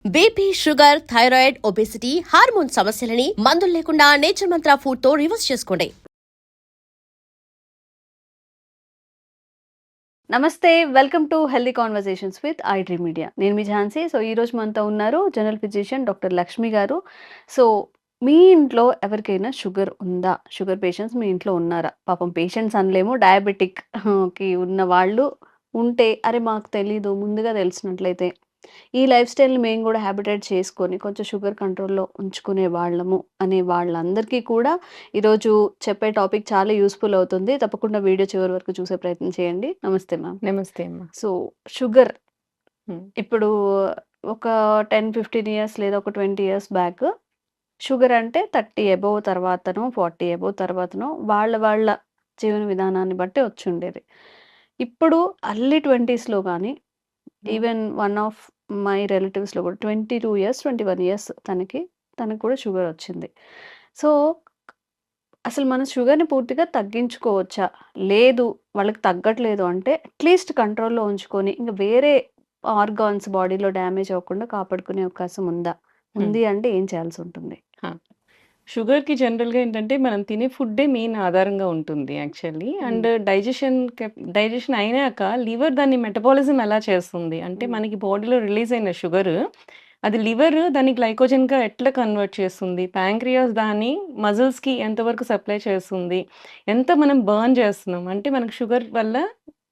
BP, sugar, thyroid, obesity, hormone సమస్యలని మందులు లేకుండా నేచర్ మంత్ర ఫుడ్ తో రివర్స్ చేసుకోండి. నమస్తే, welcome to healthy conversations with I dream media. నేను మీ ఝాన్సీ. సో ఈ రోజు మనతో ఉన్నారు జనరల్ ఫిజిషియన్ డాక్టర్ లక్ష్మి గారు. సో మీ ఇంట్లో ఎవరికైనా షుగర్ ఉందా? షుగర్ పేషెంట్స్ మీ ఇంట్లో ఉన్నారా? పాపం పేషెంట్స్ అనలేము, డయాబెటిక్ కి ఉన్న వాళ్ళు ఉంటే, అరే మాకు తెలీదు, ముందుగా తెలిసినట్లయితే ఈ లైఫ్ స్టైల్ని మేము కూడా హ్యాబిటేట్ చేసుకొని కొంచెం షుగర్ కంట్రోల్లో ఉంచుకునే వాళ్ళము అనే వాళ్ళందరికీ కూడా ఈరోజు చెప్పే టాపిక్ చాలా యూస్ఫుల్ అవుతుంది. తప్పకుండా వీడియో చివరి వరకు చూసే ప్రయత్నం చేయండి. నమస్తే మ్యామ్. నమస్తే అమ్మా. సో షుగర్ హ్మ్. ఇప్పుడు ఒక 10-15 ఇయర్స్ లేదా ఒక 20 ఇయర్స్ బ్యాక్ షుగర్ అంటే 30 అబోవ్ తర్వాతనో 40 అబోవ్ తర్వాతనో వాళ్ళ జీవన విధానాన్ని బట్టి వచ్చి ఉండేది. ఇప్పుడు అర్లీ 20స్లో కానీ ఈవెన్ వన్ ఆఫ్ మై రిలేటివ్స్లో కూడా 22 ఇయర్స్ 21 ఇయర్స్ తనకు కూడా షుగర్ వచ్చింది. సో అసలు మన షుగర్‌ని పూర్తిగా తగ్గించుకోవచ్చా? లేదు, వాళ్ళకి తగ్గట్లేదు అంటే అట్‌లీస్ట్ కంట్రోల్‌లో ఉంచుకొని ఇంక వేరే ఆర్గాన్స్ బాడీలో డ్యామేజ్ అవ్వకుండా కాపాడుకునే అవకాశం ఉందా? ఉంది అంటే ఏం చేయాల్సుంటుంది? షుగర్‌కి జనరల్‌గా ఏంటంటే మనం తినే ఫుడ్డే మెయిన్ ఆధారంగా ఉంటుంది యాక్చువల్లీ. అండ్ డైజెషన్ అయినాక లివర్ దాన్ని మెటబాలిజం ఎలా చేస్తుంది అంటే మనకి బాడీలో రిలీజ్ అయిన షుగర్ అది లివర్ దాన్ని గ్లైకోజన్‌గా ఎట్లా కన్వర్ట్ చేస్తుంది? ప్యాంక్రియాస్ దాన్ని మజిల్స్‌కి ఎంతవరకు సప్లై చేస్తుంది? ఎంత మనం బర్న్ చేస్తున్నాం? అంటే మనకు షుగర్ వల్ల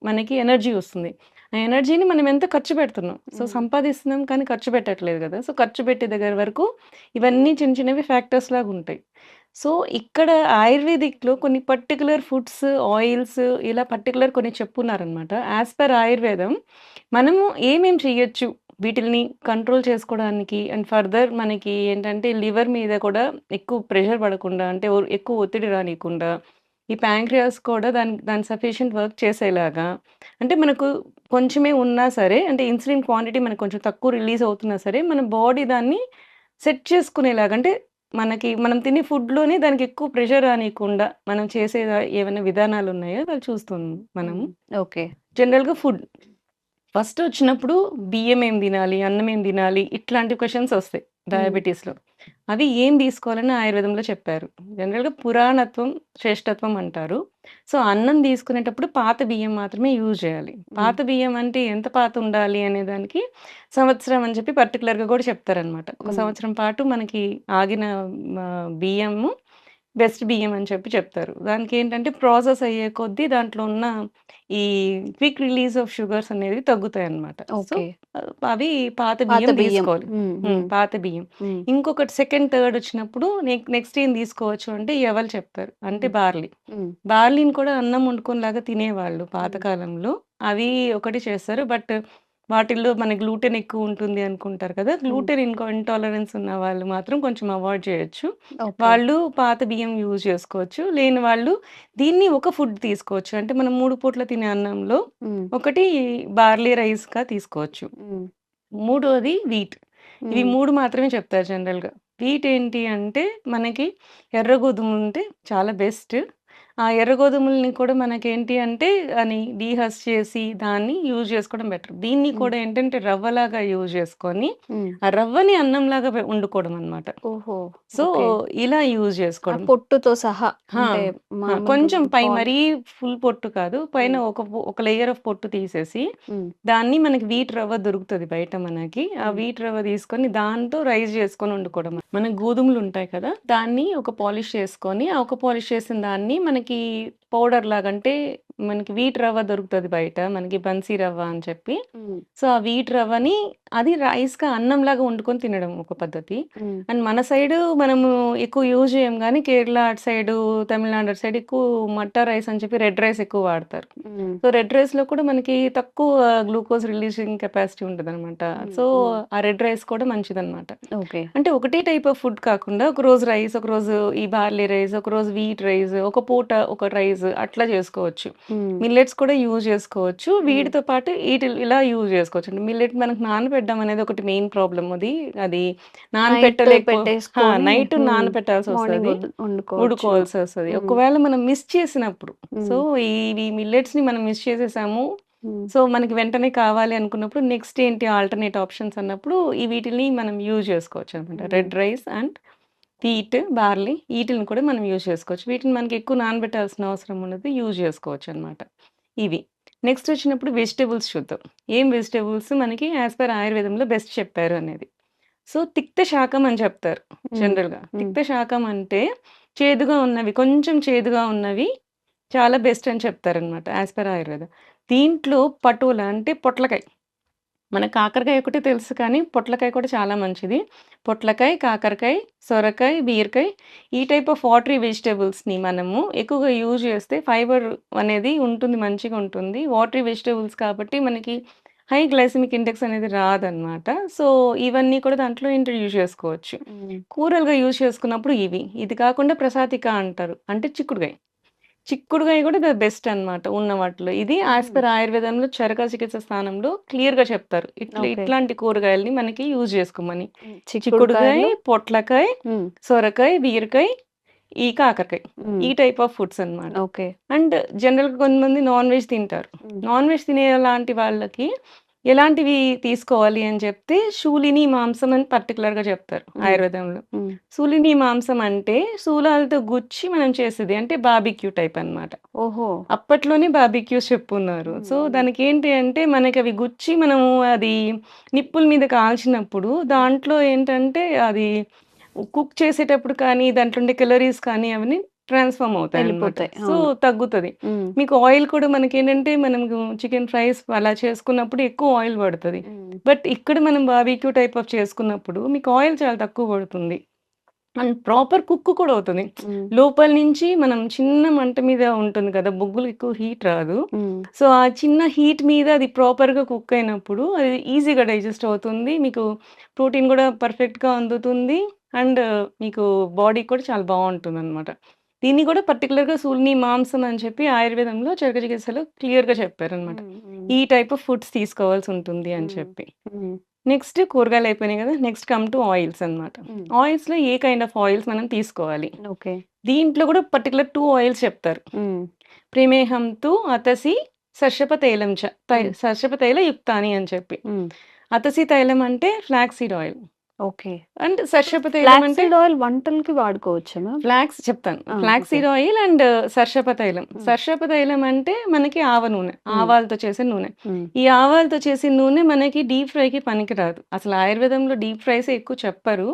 మనకి ఎనర్జీ వస్తుంది. ఆ ఎనర్జీని మనం ఎంత ఖర్చు పెడుతున్నాం? సో సంపాదిస్తున్నాం కానీ ఖర్చు పెట్టట్లేదు కదా! సో ఖర్చు పెట్టే దగ్గర వరకు ఇవన్నీ చిన్న చిన్నవి ఫ్యాక్టర్స్ లాగా ఉంటాయి. సో ఇక్కడ ఆయుర్వేదిక్‌లో కొన్ని పర్టిక్యులర్ ఫుడ్స్, ఆయిల్స్ ఇలా పర్టిక్యులర్ కొన్ని చెప్పున్నారనమాట. యాస్ పర్ ఆయుర్వేదం మనము ఏమేం చేయొచ్చు వీటిల్ని కంట్రోల్ చేసుకోవడానికి అండ్ ఫర్దర్ మనకి ఏంటంటే లివర్ మీద కూడా ఎక్కువ ప్రెషర్ పడకుండా అంటే ఎక్కువ ఒత్తిడి రానీయకుండా ఈ ప్యాంక్రియాస్ కూడా దాని సఫిషియంట్ వర్క్ చేసేలాగా అంటే మనకు కొంచెమే ఉన్నా సరే అంటే ఇన్సులిన్ క్వాంటిటీ మనకు కొంచెం తక్కువ రిలీజ్ అవుతున్నా సరే మన బాడీ దాన్ని సెట్ చేసుకునేలాగా అంటే మనం తినే ఫుడ్‌లోనే దానికి ఎక్కువ ప్రెషర్ రానీయకుండా మనం చేసే ఏవైనా విధానాలు ఉన్నాయో అవి చూస్తున్నాం మనము. ఓకే. జనరల్‌గా ఫుడ్ ఫస్ట్ వచ్చినప్పుడు బియ్యం ఏం తినాలి? అన్నం ఏం తినాలి? ఇట్లాంటి క్వెషన్స్ వస్తాయి డయాబెటిస్‌లో. అవి ఏం తీసుకోవాలని ఆయుర్వేదంలో చెప్పారు. జనరల్‌గా పురాణత్వం, శ్రేష్ఠత్వం అంటారు. సో, అన్నం తీసుకునేటప్పుడు పాత బియ్యం మాత్రమే యూజ్ చేయాలి. పాత బియ్యం అంటే ఎంత పాత ఉండాలి అనే దానికి సంవత్సరం అని చెప్పి పర్టిక్యులర్‌గా కూడా చెప్తారనమాట. ఒక సంవత్సరం పాటు మనకి ఆగిన బియ్యము బెస్ట్ బియ్యం అని చెప్పి చెప్తారు. దానికేంటంటే ప్రాసెస్ అయ్యే కొద్దీ దాంట్లో ఉన్న ఈ క్విక్ రిలీజ్ ఆఫ్ షుగర్స్ అనేవి తగ్గుతాయన్నమాట. So, okay. అవి పాత పాత బియ్యం బియ్యం. తీసుకోవాలి. పాత బియ్యం. ఇంకొకటి సెకండ్, థర్డ్ వచ్చినప్పుడు నెక్స్ట్ ఏం తీసుకోవచ్చు అంటే ఎవలు చెప్తారు. అంటే బార్లీ. బార్లీని కూడా అన్నం వండుకోనిలాగా తినేవాళ్ళు పాతకాలంలో. అవి ఒకటి చేస్తారు. బట్ వాటిల్లో మన గ్లూటెన్ ఎక్కువ ఉంటుంది అనుకుంటారు కదా! గ్లూటెన్ ఇంటాలరెన్స్ ఉన్న వాళ్ళు మాత్రం కొంచెం అవాయిడ్ చేయొచ్చు. ఓకే. వాళ్ళు పాత బియ్యం యూజ్ చేసుకోవచ్చు. లేని వాళ్ళు దీన్ని ఒక ఫుడ్ తీసుకోవచ్చు. అంటే మనం 3 పూట్ల తినే అన్నంలో ఒకటి బార్లీ రైస్‌గా తీసుకోవచ్చు. మూడోది వీట్. ఇవి 3 మాత్రమే చెప్తారు జనరల్‌గా. వీట్ ఏంటి అంటే మనకి ఎర్ర గోధుమలుంటే చాలా బెస్ట్. ఆ ఎర్ర గోధుమలని కూడా మనకేంటి అంటే అని డీహస్ చేసి దాన్ని యూజ్ చేసుకోవడం బెటర్. దీన్ని కూడా ఏంటంటే రవ్వలాగా యూజ్ చేసుకొని ఆ రవ్వని అన్నంలాగా వండుకోవడం అన్నమాట. ఓహో! So, okay. ఇలా యూజ్ చేసుకోవడం. పొట్టుతో సహా ఆ! అంటే కొంచెం మామూలుగా మరీ ఫుల్ పొట్టు కాదు. పైన ఒక లేయర్ ఆఫ్ పొట్టు తీసేసి, దాన్ని మనకి వీట్ రవ్వ దొరుకుతది బయట మనకి. ఆ వీట్ రవ్వ తీసుకొని దాంతో రైస్ చేసుకొని వండుకోవడం. మన గోధుమలు ఉంటాయి కదా! దాన్ని ఒక పాలిష్ చేసుకొని, ఆ ఒక పాలిష్ చేసిన దాన్ని మనకి పౌడర్ లాగా అంటే మనకి వీట్ రవ్వ దొరుకుతది బయట. మనకి బన్సీ రవ్వ అని చెప్పి. సో, ఆ వీట్ రవ్వని అది రైస్‌గా అన్నంలాగా వండుకొని తినడం ఒక పద్ధతి. అండ్ మన సైడు మనము ఎక్కువ యూజ్ చేయం గానీ, కేరళ అటు సైడు, తమిళనాడు అటు సైడ్ ఎక్కువ మట్టా రైస్ అని చెప్పి రెడ్ రైస్ ఎక్కువ వాడతారు. సో, రెడ్ రైస్‌లో కూడా మనకి తక్కువ గ్లూకోజ్ రిలీజింగ్ కెపాసిటీ ఉంటదనమాట. సో, ఆ రెడ్ రైస్ కూడా మంచిదనమాట. ఓకే. అంటే ఒకటే టైప్ ఆఫ్ ఫుడ్ కాకుండా ఒకరోజు రైస్, ఒకరోజు ఈ బార్లీ రైస్, ఒకరోజు వీట్ రైస్, ఒక పూట ఒక రైస్ అట్లా చేసుకోవచ్చు. మిల్లెట్స్ కూడా యూజ్ చేసుకోవచ్చు. వీటితో పాటు ఇలా యూజ్ చేసుకోవచ్చు. అంటే మిల్లెట్ మనకు నానబెట్టడం అనేది ఒకటి మెయిన్ ప్రాబ్లమ్ అది. అది పెట్టేసుకొని నైట్ నానబెట్టాల్సొస్తది. మార్నింగ్ వండుకోవచ్చు. ఉడుకోవాల్సొస్తది. ఒకవేళ మనం మిస్ చేసినప్పుడు సో, ఇవి మిల్లెట్స్‌ని మనం మిస్ చేసేసాము. సో, మనకి వెంటనే కావాలి అనుకున్నప్పుడు నెక్స్ట్ ఏంటి ఆల్టర్‌నేట్ ఆప్షన్స్ అన్నప్పుడు వీటిల్ని మనం యూజ్ చేసుకోవచ్చనమాట. Red rice and wheat, barley ఈటిలిని కూడా మనం యూజ్ చేసుకోవచ్చు. వీటిని మనకి ఎక్కువ నానబెట్టాల్సిన అవసరం ఉండదు. యూజ్ చేసుకోవచ్చనమాట. ఇవి. నెక్స్ట్ వచ్చినప్పుడు వెజిటబుల్స్ చూద్దాం. ఏం వెజిటబుల్స్ మనకి యాస్ పర్ ఆయుర్వేదంలో బెస్ట్ చెప్పారు అనేది. సో, తిక్త శాకం అని చెప్తారు జనరల్‌గా. తిక్త శాకం అంటే చేదుగా ఉన్నవి, కొంచెం చేదుగా ఉన్నవి చాలా బెస్ట్ అని చెప్తారనమాట యాస్ పర్ ఆయుర్వేద. దీంట్లో పటోలా అంటే పొట్లకాయ. మన కాకరకాయ ఒకటే తెలుసు కానీ పొట్లకాయ కూడా చాలా మంచిది. పొట్లకాయ, కాకరకాయ, సొరకాయ, బీరకాయ ఈ టైప్ ఆఫ్ వాటరీ వెజిటబుల్స్‌ని మనము ఎక్కువగా యూజ్ చేస్తే ఫైబర్ అనేది ఉంటుంది, మంచిగా ఉంటుంది. వాటరీ వెజిటబుల్స్ కాబట్టి మనకి హై గ్లైసెమిక్ ఇండెక్స్ అనేది రాదనమాట. సో, ఇవన్నీ కూడా దాంట్లో ఇంట్రొడ్యూస్ చేసుకోవచ్చు. కూరలుగా యూజ్ చేసుకున్నప్పుడు ఇవి. ఇది కాకుండా ప్రసాతిక అంటారు. అంటే చిక్కుడుగాయ. చిక్కుడుగాయ కూడా ద బెస్ట్ అన్నమాట ఉన్న వాటిలో. ఇది యాస్ పర్ ఆయుర్వేదంలో చరక చికిత్స స్థానంలో క్లియర్‌గా చెప్తారు. ఓకే. ఇట్లాంటి కూరగాయలని మనకి యూజ్ చేసుకోమని. చిక్కుడుగాయ, చిక్కుడుకాయలు పొట్లకాయ, సొరకాయ, బీరకాయ, ఈ కాకరకాయ. ఈ టైప్ ఆఫ్ ఫుడ్స్ అన్నమాట. ఓకే. అండ్ జనరల్‌గా కొంతమంది నాన్ వెజ్ తింటారు. నాన్ వెజ్ తినేలాంటి వాళ్ళకి ఎలాంటివి తీసుకోవాలి అని చెప్తే శూలిని మాంసం అని పర్టిక్యులర్‌గా చెప్తారు ఆయుర్వేదంలో. శూలిని మాంసం అంటే శూలాలతో గుచ్చి మనం చేసేది. అంటే బార్బిక్యూ టైప్ అన్నమాట. ఓహో! అప్పట్లోనే బార్బిక్యూస్ చెప్పున్నారు. సో, దానికేంటి అంటే మనకవి గుచ్చి మనము అది నిప్పుల మీద కాల్చినప్పుడు దాంట్లో ఏంటంటే అది కుక్ చేసేటప్పుడు కానీ దాంట్లో ఉండే కేలరీస్ కానీ అవన్నీ ట్రాన్స్‌ఫార్మ్ అవుతాయన్నమాట. వెళ్ళిపోతాయి. సో, అవును. తగ్గుతది. మీకు ఆయిల్ కూడా మనకేంటంటే మనం చికెన్ ఫ్రైస్ అలా చేసుకున్నప్పుడు ఎక్కువ ఆయిల్ పడతది. బట్ ఇక్కడ మనం బార్బిక్యూ టైప్ ఆఫ్ చేసుకున్నప్పుడు మీకు ఆయిల్ చాలా తక్కువ పడుతుంది. అండ్ ప్రాపర్ కుక్ కూడా అవుతుంది. లోపల నుంచి మనం చిన్న మంట మీద ఉంటుంది కదా! బొగ్గులు ఎక్కువ హీట్ రాదు. సో, ఆ చిన్న హీట్ మీద అది ప్రాపర్‌గా కుక్ అయినప్పుడు అది ఈజీగా డైజెస్ట్ అవుతుంది. మీకు ప్రోటీన్ కూడా పర్ఫెక్ట్‌గా అందుతుంది. అండ్ మీకు బాడీ కూడా చాలా బావుంటుందనమాట. దీన్ని కూడా పర్టిక్యులర్‌గా శూలిని మాంసం అని చెప్పి ఆయుర్వేదంలో చరక చికిత్సలో క్లియర్‌గా చెప్పారనమాట. ఈ టైప్ ఆఫ్ ఫుడ్స్ తీసుకోవాల్సి ఉంటుంది అని చెప్పి. నెక్స్ట్ కూరగాయలు అయిపోయినాయి కదా! నెక్స్ట్ కమ్ టు ఆయిల్స్ అన్నమాట. ఆయిల్స్‌లో ఏ కైండ్ ఆఫ్ ఆయిల్స్ మనం తీసుకోవాలి. ఓకే. దీంట్లో కూడా పర్టిక్యులర్ 2 ఆయిల్స్ చెప్తారు. ప్రేమేహం తు అతసి సర్షప తైలం చ. సర్షప తైల యుక్తాని అని చెప్పి. అతసి తైలం అంటే flax seed oil. Okay. And సర్షప తైలం ఫ్లాక్స్ అంటే సీడ్ ఆయిల్ వంటలకి వాడుకోవచ్చా మ్యామ్? ఫ్లాక్స్ చెప్తాను. Flax okay. Seed oil and సర్షప తైలం. సర్షప తైలం అంటే మనకి ఆవ నూనె. ఆవాలతో చేసే నూనె. ఈ ఆవాలతో చేసిన నూనె మనకి డీప్ ఫ్రైకి పనికిరాదు. అసలు ఆయుర్వేదంలో డీప్ ఫ్రైసే ఎక్కువ చెప్పరు.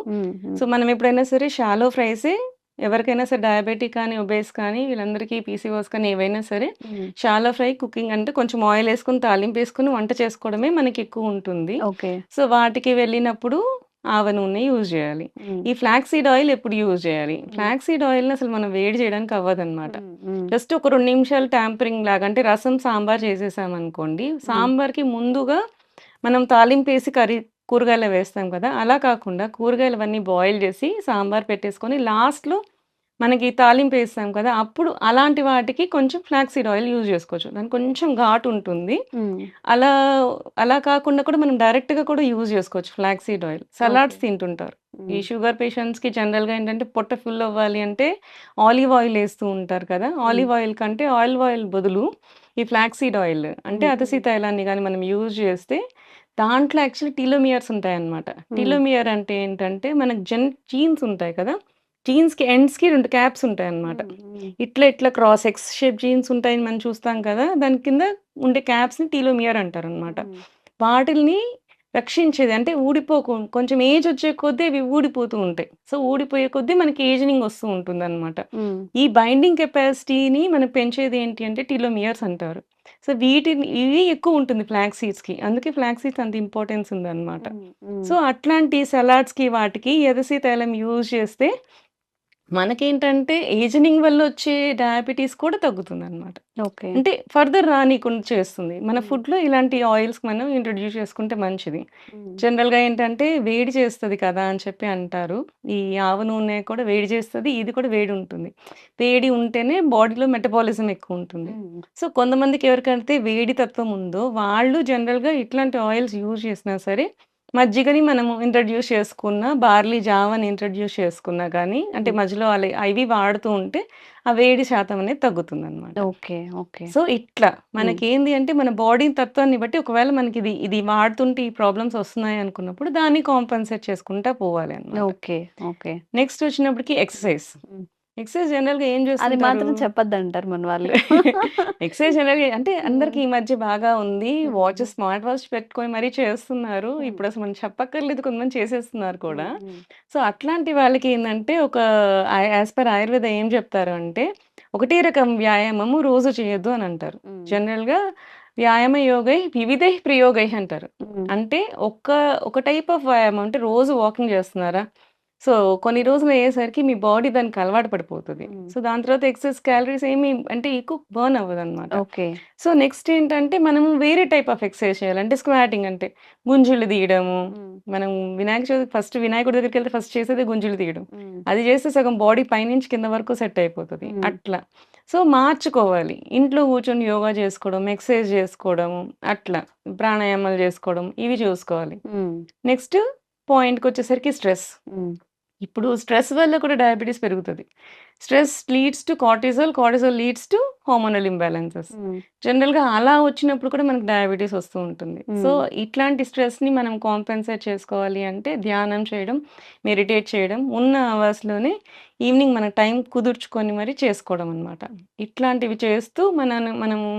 సో, మనం ఎప్పుడైనా సరే షాలో ఫ్రైసే ఎవరికైనా సరే డయాబెటిక్ కానీ, ఒబేస్ కానీ వీళ్ళందరికీ పీసీఓఎస్ కానీ ఏవైనా సరే షాలో ఫ్రై కుకింగ్ అంటే కొంచెం ఆయిల్ ఏసుకొని, తాలింపేసుకొని వంట చేసుకోవడమే మనకి ఎక్కువ ఉంటుంది. ఓకే. సో, వాటికి వెళ్ళినప్పుడు ఆవ నూనె యూజ్ చేయాలి. ఈ ఫ్లాక్స్ సీడ్ ఆయిల్ ఎప్పుడు యూజ్ చేయాలి? ఫ్లాక్స్ సీడ్ ఆయిల్‌ని అసలు మనం వేడి చేయడానికి అవ్వదన్నమాట. జస్ట్ ఒక 2 నిమిషాలు ట్యాంపరింగ్ లాగా అంటే రసం, సాంబార్ చేసేసామనుకోండి. సాంబార్‌కి ముందుగా మనం తాలింపేసి కూరగాయలు వేస్తాం కదా! అలా కాకుండా కూరగాయలవన్నీ బాయిల్ చేసి సాంబార్ పెట్టేసుకొని లాస్ట్‌లో మనకి తాలింపేస్తాం కదా! అప్పుడు అలాంటి వాటికి కొంచెం ఫ్లాక్స్ సీడ్ ఆయిల్ యూజ్ చేసుకోవచ్చు. దానికి కొంచెం ఘాటు ఉంటుంది. అలా అలా కాకుండా కూడా మనం డైరెక్ట్‌గా కూడా యూజ్ చేసుకోవచ్చు ఫ్లాక్స్ సీడ్ ఆయిల్. సలాడ్స్ తింటుంటారు. ఈ షుగర్ పేషెంట్స్‌కి జనరల్‌గా ఏంటంటే పొట్ట ఫుల్ అవ్వాలి అంటే ఆలివ్ ఆయిల్ ఏస్తూ ఉంటారు కదా! ఆలివ్ ఆయిల్ కంటే ఆలివ్ ఆయిల్ బదులు ఈ ఫ్లాక్స్ సీడ్ ఆయిల్ అంటే అతసీ తైలాన్ని గాని మనం యూజ్ చేస్తే దాంట్లో యాక్చువల్లీ టీలోమియర్స్ ఉంటాయన్నమాట. టీలోమియర్ అంటే ఏంటంటే మనకు జీన్స్ ఉంటాయి కదా! జీన్స్‌కి ఎండ్స్‌కి 2 క్యాప్స్ ఉంటాయన్నమాట. ఇట్లా క్రాస్ ఎక్స్ షేప్ జీన్స్ ఉంటాయని మనం చూస్తాం కదా! దాని కింద ఉండే క్యాప్స్‌ని టీలోమియర్ అంటారన్నమాట. వాటిల్ని రక్షించేది అంటే కొంచెం ఏజ్ వచ్చే కొద్దీ అవి ఊడిపోతూ ఉంటాయి. సో, ఊడిపోయే కొద్దీ మనకి ఏజింగ్ వస్తూ ఉంటుందన్నమాట. ఈ బైండింగ్ కెపాసిటీని మనం పెంచేది ఏంటి అంటే టీలోమియర్స్ అంటారు. సో, ఇవి ఎక్కువ ఉంటుంది ఫ్లాక్స్ సీడ్స్‌కి. అందుకే ఫ్లాక్స్ సీడ్స్ అంత ఇంపార్టెన్స్ ఉందన్నమాట. సో, అట్లాంటి సలాడ్స్‌కి వాటికి ఎదసీ తైలం యూజ్ చేస్తే మనకేంటంటే ఏజనింగ్ వల్ల వచ్చే డయాబెటిస్ కూడా తగ్గుతుందన్నమాట. ఓకే. అంటే ఫర్దర్ రానీకుండా చేస్తుంది. మన ఫుడ్‌లో ఇలాంటి ఆయిల్స్ మనం ఇంట్రొడ్యూస్ చేసుకుంటే మంచిది. జనరల్‌గా ఏంటంటే వేడి చేస్తది కదా! అని చెప్పి అంటారు. ఈ ఆవ నూనె కూడా వేడి చేస్తది. ఇది కూడా వేడి ఉంటుంది. వేడి ఉంటేనే బాడీలో మెటబాలిజం ఎక్కువ ఉంటుంది. సో, కొంతమందికి ఎవరికైతే వేడి తత్వం ఉందో వాళ్ళు జనరల్‌గా ఇట్లాంటి ఆయిల్స్ యూజ్ చేసినా సరే మజ్జిగని మనము ఇంట్రడ్యూస్ చేసుకున్నా, బార్లీ జావని ఇంట్రడ్యూస్ చేసుకున్నా కానీ, అంటే హ్మ్. మధ్యలో అవి వాడుతూ ఉంటే, ఆ వేడి శాతం అనేది తగ్గుతుందనమాట. ఓకే. ఓకే. సో, ఇట్లా హ్మ్. మనకేంది అంటే, మన బాడీ తత్వాన్ని బట్టి ఒకవేళ మనకిది వాడుతుంటే ఈ ప్రాబ్లమ్స్ వస్తున్నాయి అనుకున్నప్పుడు, దాన్ని కాంపెన్సేట్ చేసుకుంటా పోవాలి అనమాట. ఓకే. ఓకే. నెక్స్ట్ వచ్చినప్పటికి ఎక్సర్సైజ్. హ్మ్. ఎక్సర్సైజ్ జనరల్‌గా ఏం అది చేస్తుంటారు? మాత్రం చెప్పొద్దంటారు మన వాళ్ళు. ఎక్సర్సైజ్ జనరల్‌గా అంటే అందరికి హ్మ్. ఈ మధ్య బాగా ఉంది. హ్మ్. స్మార్ట్ వాచ్ పెట్టుకొని మరీ చేస్తున్నారు. హ్మ్. ఇప్పుడసలు మనం చెప్పక్కర్లేదు, కొంతమంది చేసేస్తున్నారు కూడా. హ్మ్. హ్మ్. సో, అట్లాంటి వాళ్ళకి ఏందంటే ఒక యాస్ పర్ ఆయుర్వేద ఏం చెప్తారు అంటే, ఒకటే రకం వ్యాయామము రోజు చేయొద్దు అని అంటారు. హ్మ్. జనరల్‌గా వ్యాయామ యోగై వివిధైః ప్రయోగైః అంటారు. హ్మ్. అంటే ఒక టైప్ ఆఫ్ వ్యాయామం అంటే రోజు వాకింగ్ చేస్తున్నారా? సో, కొన్ని రోజులు అయ్యేసరికి మీ బాడీ దానికి అలవాటు పడిపోతది. హ్మ్. సో, దాని తర్వాత ఎక్సెస్ క్యాలరీస్ ఏమి అంటే ఎక్కువ బర్న్ అవ్వదనమాట. ఓకే. సో, నెక్స్ట్ ఏంటంటే మనము వేరే టైప్ ఆఫ్ ఎక్సర్సైజ్ చేయాలి. అంటే స్క్వాటింగ్ అంటే గుంజులు తీయడము. హ్మ్. మనం వినాయక చవితి ఫస్ట్ వినాయకుడి దగ్గరికెళ్తే ఫస్ట్ చేసేదే గుంజులు తీయడం. హ్మ్. అది చేస్తే సగం బాడీ పైనుంచి కింద వరకు సెట్ అయిపోతది. హ్మ్. అట్లా. సో, మార్చుకోవాలి. ఇంట్లో కూర్చొని యోగా చేసుకోవడం, ఎక్సర్సైజ్ చేసుకోవడము అట్లా. ప్రాణాయామాలు చేసుకోవడం ఇవి చూసుకోవాలి. హ్మ్. నెక్స్ట్ పాయింట్‌కొచ్చేసరికి స్ట్రెస్. హ్మ్. ఇప్పుడు స్ట్రెస్ వల్ల కూడా డయాబెటిస్ పెరుగుతది. Stress leads to cortisol, cortisol leads to hormonal imbalances. Hmm. జనరల్‌గా అలా వచ్చినప్పుడు కూడా మనకు డయాబెటిస్ వస్తూ ఉంటుంది. సో, హ్మ్. ఇట్లాంటి స్ట్రెస్‌ని మనం కాంపెన్సేట్ చేసుకోవాలి అంటే ధ్యానం చేయడం, మెడిటేట్ చేయడం, ఉన్న అవర్స్‌లోనే ఈవినింగ్ మన టైం కుదుర్చుకొని మరి చేసుకోవడం అన్నమాట. ఇట్లాంటివి చేస్తూ మనము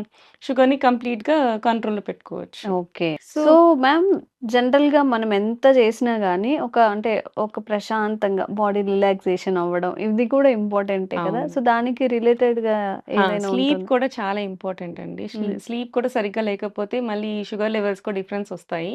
షుగర్‌ని కంప్లీట్‌గా కంట్రోల్‌లో పెట్టుకోవచ్చు. ఓకే. సో సో, మ్యామ్ జనరల్‌గా మనం ఎంత చేసినా గాని అంటే ఒక ప్రశాంతంగా బాడీ రిలాక్సేషన్ అవ్వడం ఇది కూడా ఇంపార్టెంటే కదా! అవును. సో, దానికి రిలేటెడ్‌గా ఏదైనా స్లీప్ ఉంటుందా? కూడా చాలా ఇంపార్టెంట్ అండి. హ్మ్. స్లీప్ కూడా సరిగ్గా లేకపోతే మళ్ళీ షుగర్ లెవెల్స్ కూడా డిఫరెన్స్ ఒస్తాయి.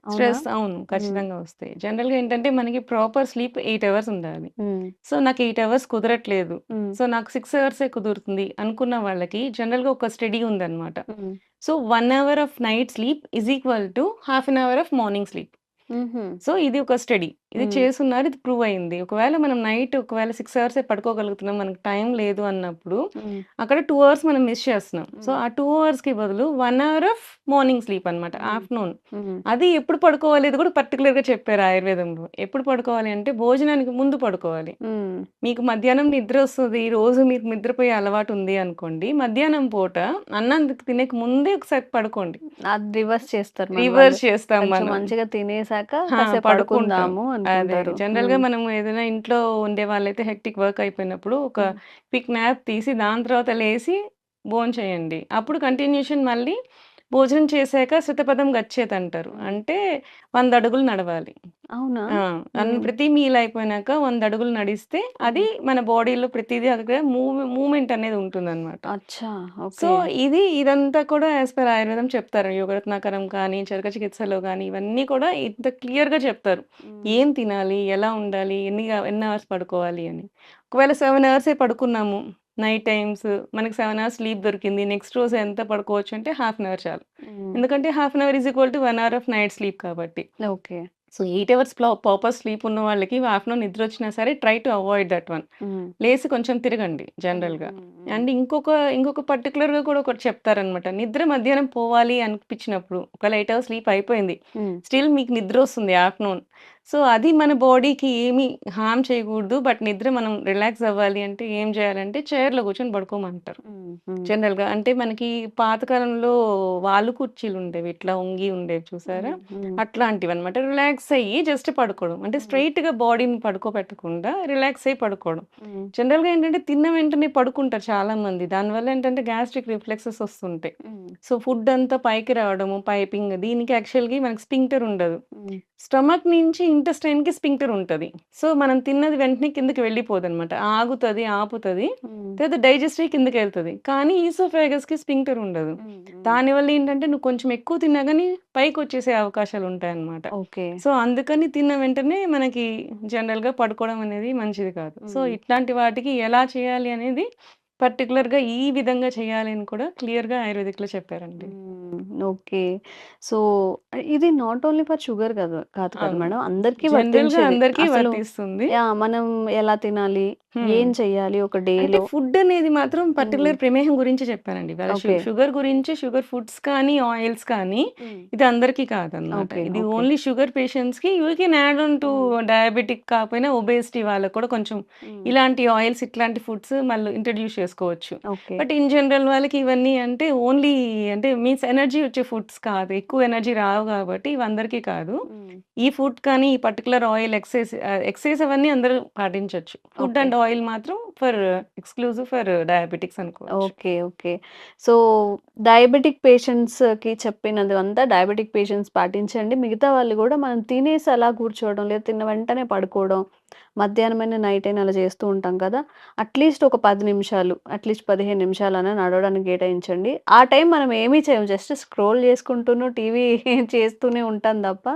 అవునా? అవును. హ్మ్. ఖచ్చితంగా ఒస్తాయి. జనరల్‌గా ఏంటంటే మనకి ప్రాపర్ స్లీప్ 8 అవర్స్ ఉండాలి. హ్మ్. సో, నాకు 8 అవర్స్ కుదరట్లేదు. హ్మ్. సో, నాకు 6 అవర్సే కుదురుతుంది అనుకున్న వాళ్ళకి జనరల్‌గా ఒక స్టడీ ఉందన్నమాట. Hmm. So, 1 hour of night sleep is equal to half an hour of morning sleep. హుహు. సో, ఇది ఒక స్టడీ. ఇది హ్మ్. చేసున్నారు. ఇది ప్రూవ్ అయింది. ఒకవేళ మనం నైట్ 6 అవర్సే పడుకోగలుగుతున్నాం. మనకు టైం లేదు అన్నప్పుడు, హ్మ్. అక్కడ 2 అవర్స్ మనం మిస్ చేస్తున్నాం. సో, హ్మ్. ఆ 2 అవర్స్‌కి బదులు 1 అవర్ ఆఫ్ మార్నింగ్ స్లీప్ అన్నమాట. హ్మ్. ఆఫ్టర్‌నూన్. హ్మ్. అది ఎప్పుడు పడుకోవాలి అది కూడా పర్టిక్యులర్‌గా చెప్పారు ఆయుర్వేదంలో. ఎప్పుడు పడుకోవాలి అంటే భోజనానికి ముందు పడుకోవాలి. హ్మ్. మీకు మధ్యాహ్నం నిద్రొస్తది. రోజు మీకు నిద్రపోయే అలవాటుంది అనుకోండి. మధ్యాహ్నం పూట అన్నం తినక ముందే ఒకసారి పడుకోండి. అది రివర్స్ చేస్తారు మన వాళ్ళు. రివర్స్ చేస్తాం కొంచెం మనం. మంచిగా తినేసాక ఆ! కాసేపు పడుకుంటాం. పడుకుందాము అదే. అనుకుంటారు. జనరల్‌గా హ్మ్. మనం ఏదైనా ఇంట్లో ఉండేవాళ్ళైతే హెక్టిక్ వర్క్ అయిపోయినప్పుడు ఒక హ్మ్. క్విక్ న్యాప్ తీసి దాని తర్వాత లేసి భోంచేయండి. అప్పుడు కంటిన్యూషన్ మళ్ళీ భోజనం చేశాక శతపథం గచ్చేత్ అంటారు. హ్మ్. అంటే 100 అడుగులు నడవాలి. అవునా? ఆ! హ్మ్. ప్రతి మీల్ అయిపోయినాక 100 అడుగులు నడిస్తే హ్మ్. అది మన బాడీలో ప్రతిదీ అక్కడ మూవ్‌మెంట్ అనేది ఉంటుందన్నమాట. అచ్చా! So, okay. ఇదంతా కూడా యాస్ పర్ ఆయుర్వేదం చెప్తారు. యోగరత్నాకరం కానీ, చరక చికిత్సలో గానీ, ఇవన్నీ కూడా ఇంత క్లియర్‌గా చెప్తారు. హ్మ్. ఏం తినాలి? ఎలా ఉండాలి? ఎన్ని అవర్స్ పడుకోవాలి అని. ఒకవేళ 7 అవర్సే పడుకున్నాము. నైట్ టైమ్స్ మనకి 7 అవర్స్ స్లీప్ దొరికింది. నెక్స్ట్ రోజు ఎంత పడుకోవచ్చు అంటే హాఫ్ అన్ అవర్ చాలు. హ్మ్. ఎందుకంటే half an hour is equal to 1 hour of night sleep కాబట్టి. Okay. So, 8 hours proper sleep ఉన్న వాళ్ళకి ఆఫ్టర్‌నూన్ నిద్రొచ్చినా సరే try to avoid that one. Hmm. లేసి కొంచెం తిరగండి హ్మ్. జనరల్‌గా. హ్మ్. హ్మ్. అండ్ ఇంకొక పర్టిక్యులర్‌గా కూడా ఒకటి చెప్తారనమాట. నిద్ర మధ్యాహ్నం పోవాలి అనిపించినప్పుడు ఒకవేళ 8 అవర్స్ స్లీప్ అయిపోయింది. హ్మ్. స్టిల్ మీకు నిద్రొస్తుంది ఆఫ్టర్‌నూన్. సో, అది మన బాడీకి ఏమి హార్మ్ చేయకూడదు. బట్ నిద్ర మనం రిలాక్స్ అవ్వాలి అంటే ఏం చేయాలంటే చైర్‌లో కూర్చొని పడుకోమంటారు. హ్మ్. హ్మ్. జనరల్‌గా. అంటే మనకి పాత కాలంలో వాలు కుర్చీలుండేవి. ఇట్లా వంగి ఉండేవి చూసారా? హ్మ్. హ్మ్. అట్లాంటివన్నమాట. రిలాక్స్ అయ్యి జస్ట్ పడుకోవడం. అంటే హ్మ్. స్ట్రెయిట్‌గా బాడీని పడుకోబెట్టకుండా రిలాక్స్ అయ్యి పడుకోవడం. హ్మ్. జనరల్‌గా ఏంటంటే తిన్న వెంటనే పడుకుంటారు చాలామంది. దానివల్ల ఏంటంటే గ్యాస్ట్రిక్ రిఫ్లెక్సెస్ వస్తుంటాయి. హ్మ్. సో, ఫుడ్ అంతా పైకి రావడము, పైపింగ్ దీనికి యాక్చువల్‌గా మనకి స్ఫింక్టర్ ఉండదు. హ్మ్. స్టమక్ నుంచి ఇంటెస్టైన్‌కి స్ఫింక్టర్ ఉంటది. సో, మనం తిన్నది వెంటనే కిందకి వెళ్ళిపోదనమాట. ఆగుతది, ఆపుతది. హ్మ్. తర్వాత డైజెస్ట్ అయ్యి కిందకెళ్తది. కానీ ఈసోఫాగస్‌కి స్ఫింక్టర్ ఉండదు. హ్మ్. హ్మ్. దానివల్ల ఏంటంటే నువ్వు కొంచెం ఎక్కువ తిన్నా గాని పైకొచ్చేసే అవకాశాలుంటాయన్నమాట. ఓకే. సో, అందుకని తిన్న వెంటనే మనకి జనరల్‌గా పడుకోవడం అనేది మంచిది కాదు. సో, హ్మ్. ఇట్లాంటి వాటికి ఎలా చేయాలి అనేది పర్టిక్యులర్‌గా ఈ విధంగా చేయాలి అని కూడా క్లియర్‌గా ఆయుర్వేదిక్‌లో చెప్పారండి. ఓకే. సో, ఇది నాట్ ఓన్లీ ఫర్ షుగర్ కాదు కదా అవును. మేడం. అందరికీ జనరల్‌గా వర్తించేది. అందరికీ అసలు వర్తిస్తుంది. మనం ఎలా తినాలి? హ్మ్. ఏం చెయ్యాలి ఒక అంటే డేలో? ఫుడ్ అనేది మాత్రం హ్మ్. పర్టిక్యులర్ ప్రమేహం గురించి చెప్పానండి. ఇవాళ ఓకే. షుగర్ గురించి షుగర్ ఫుడ్స్ కానీ, ఆయిల్స్ కానీ హ్మ్. ఇది అందరికీ కాదనమాట. ఓకే. ఇది ఓకే. ఓన్లీ షుగర్ పేషెంట్స్‌కి you can add on to హ్మ్. డయాబెటిక్ కాకపోయినా ఒబేసిటీ వాళ్ళకి కూడా కొంచెం హ్మ్. ఇలాంటి ఆయిల్స్, ఇట్లాంటి ఫుడ్స్ మళ్ళీ ఇంట్రొడ్యూస్ చేసుకోవచ్చు. ఓకే. బట్ ఇన్ జనరల్ వాళ్ళకి ఇవన్నీ అంటే ఓన్లీ అంటే మీన్స్ ఎనర్జీ వచ్చే ఫుడ్స్ కాదు. ఎక్కువ ఎనర్జీ రావు కాబట్టి ఇవి అందరికీ కాదు. హ్మ్. ఈ ఫుడ్ కానీ, ఈ పర్టిక్యులర్ ఆయిల్ ఎక్సైజ్ అవన్నీ అందరూ పాటించొచ్చు. Food okay. అండ్ ఆయిల్ మాత్రం ఎక్స్‌క్లూజివ్ ఫర్ డయాబెటిక్స్ అనుకోవచ్చు. ఓకే. ఓకే. సో, డయాబెటిక్ పేషెంట్స్‌కి చెప్పినదంతా డయాబెటిక్ పేషెంట్స్ పాటించండి. మిగతా వాళ్ళు గూడా మనం తినేసి అలా కూర్చోవడం, లేదా తిన్న వెంటనే పడుకోవడం, మధ్యాహ్నమైనా, నైట్ అయినా అలా చేస్తూ ఉంటాం కదా! అట్‌లీస్ట్ ఒక 10 నిమిషాలు, అట్‌లీస్ట్ 15 నిమిషాలన్నా నడవడానికి కేటాయించండి. ఆ టైం మనం ఏమీ చేయము. జస్ట్ స్క్రోల్ చేసుకుంటూను, టీవీ చేస్తూనే ఉంటాం తప్ప,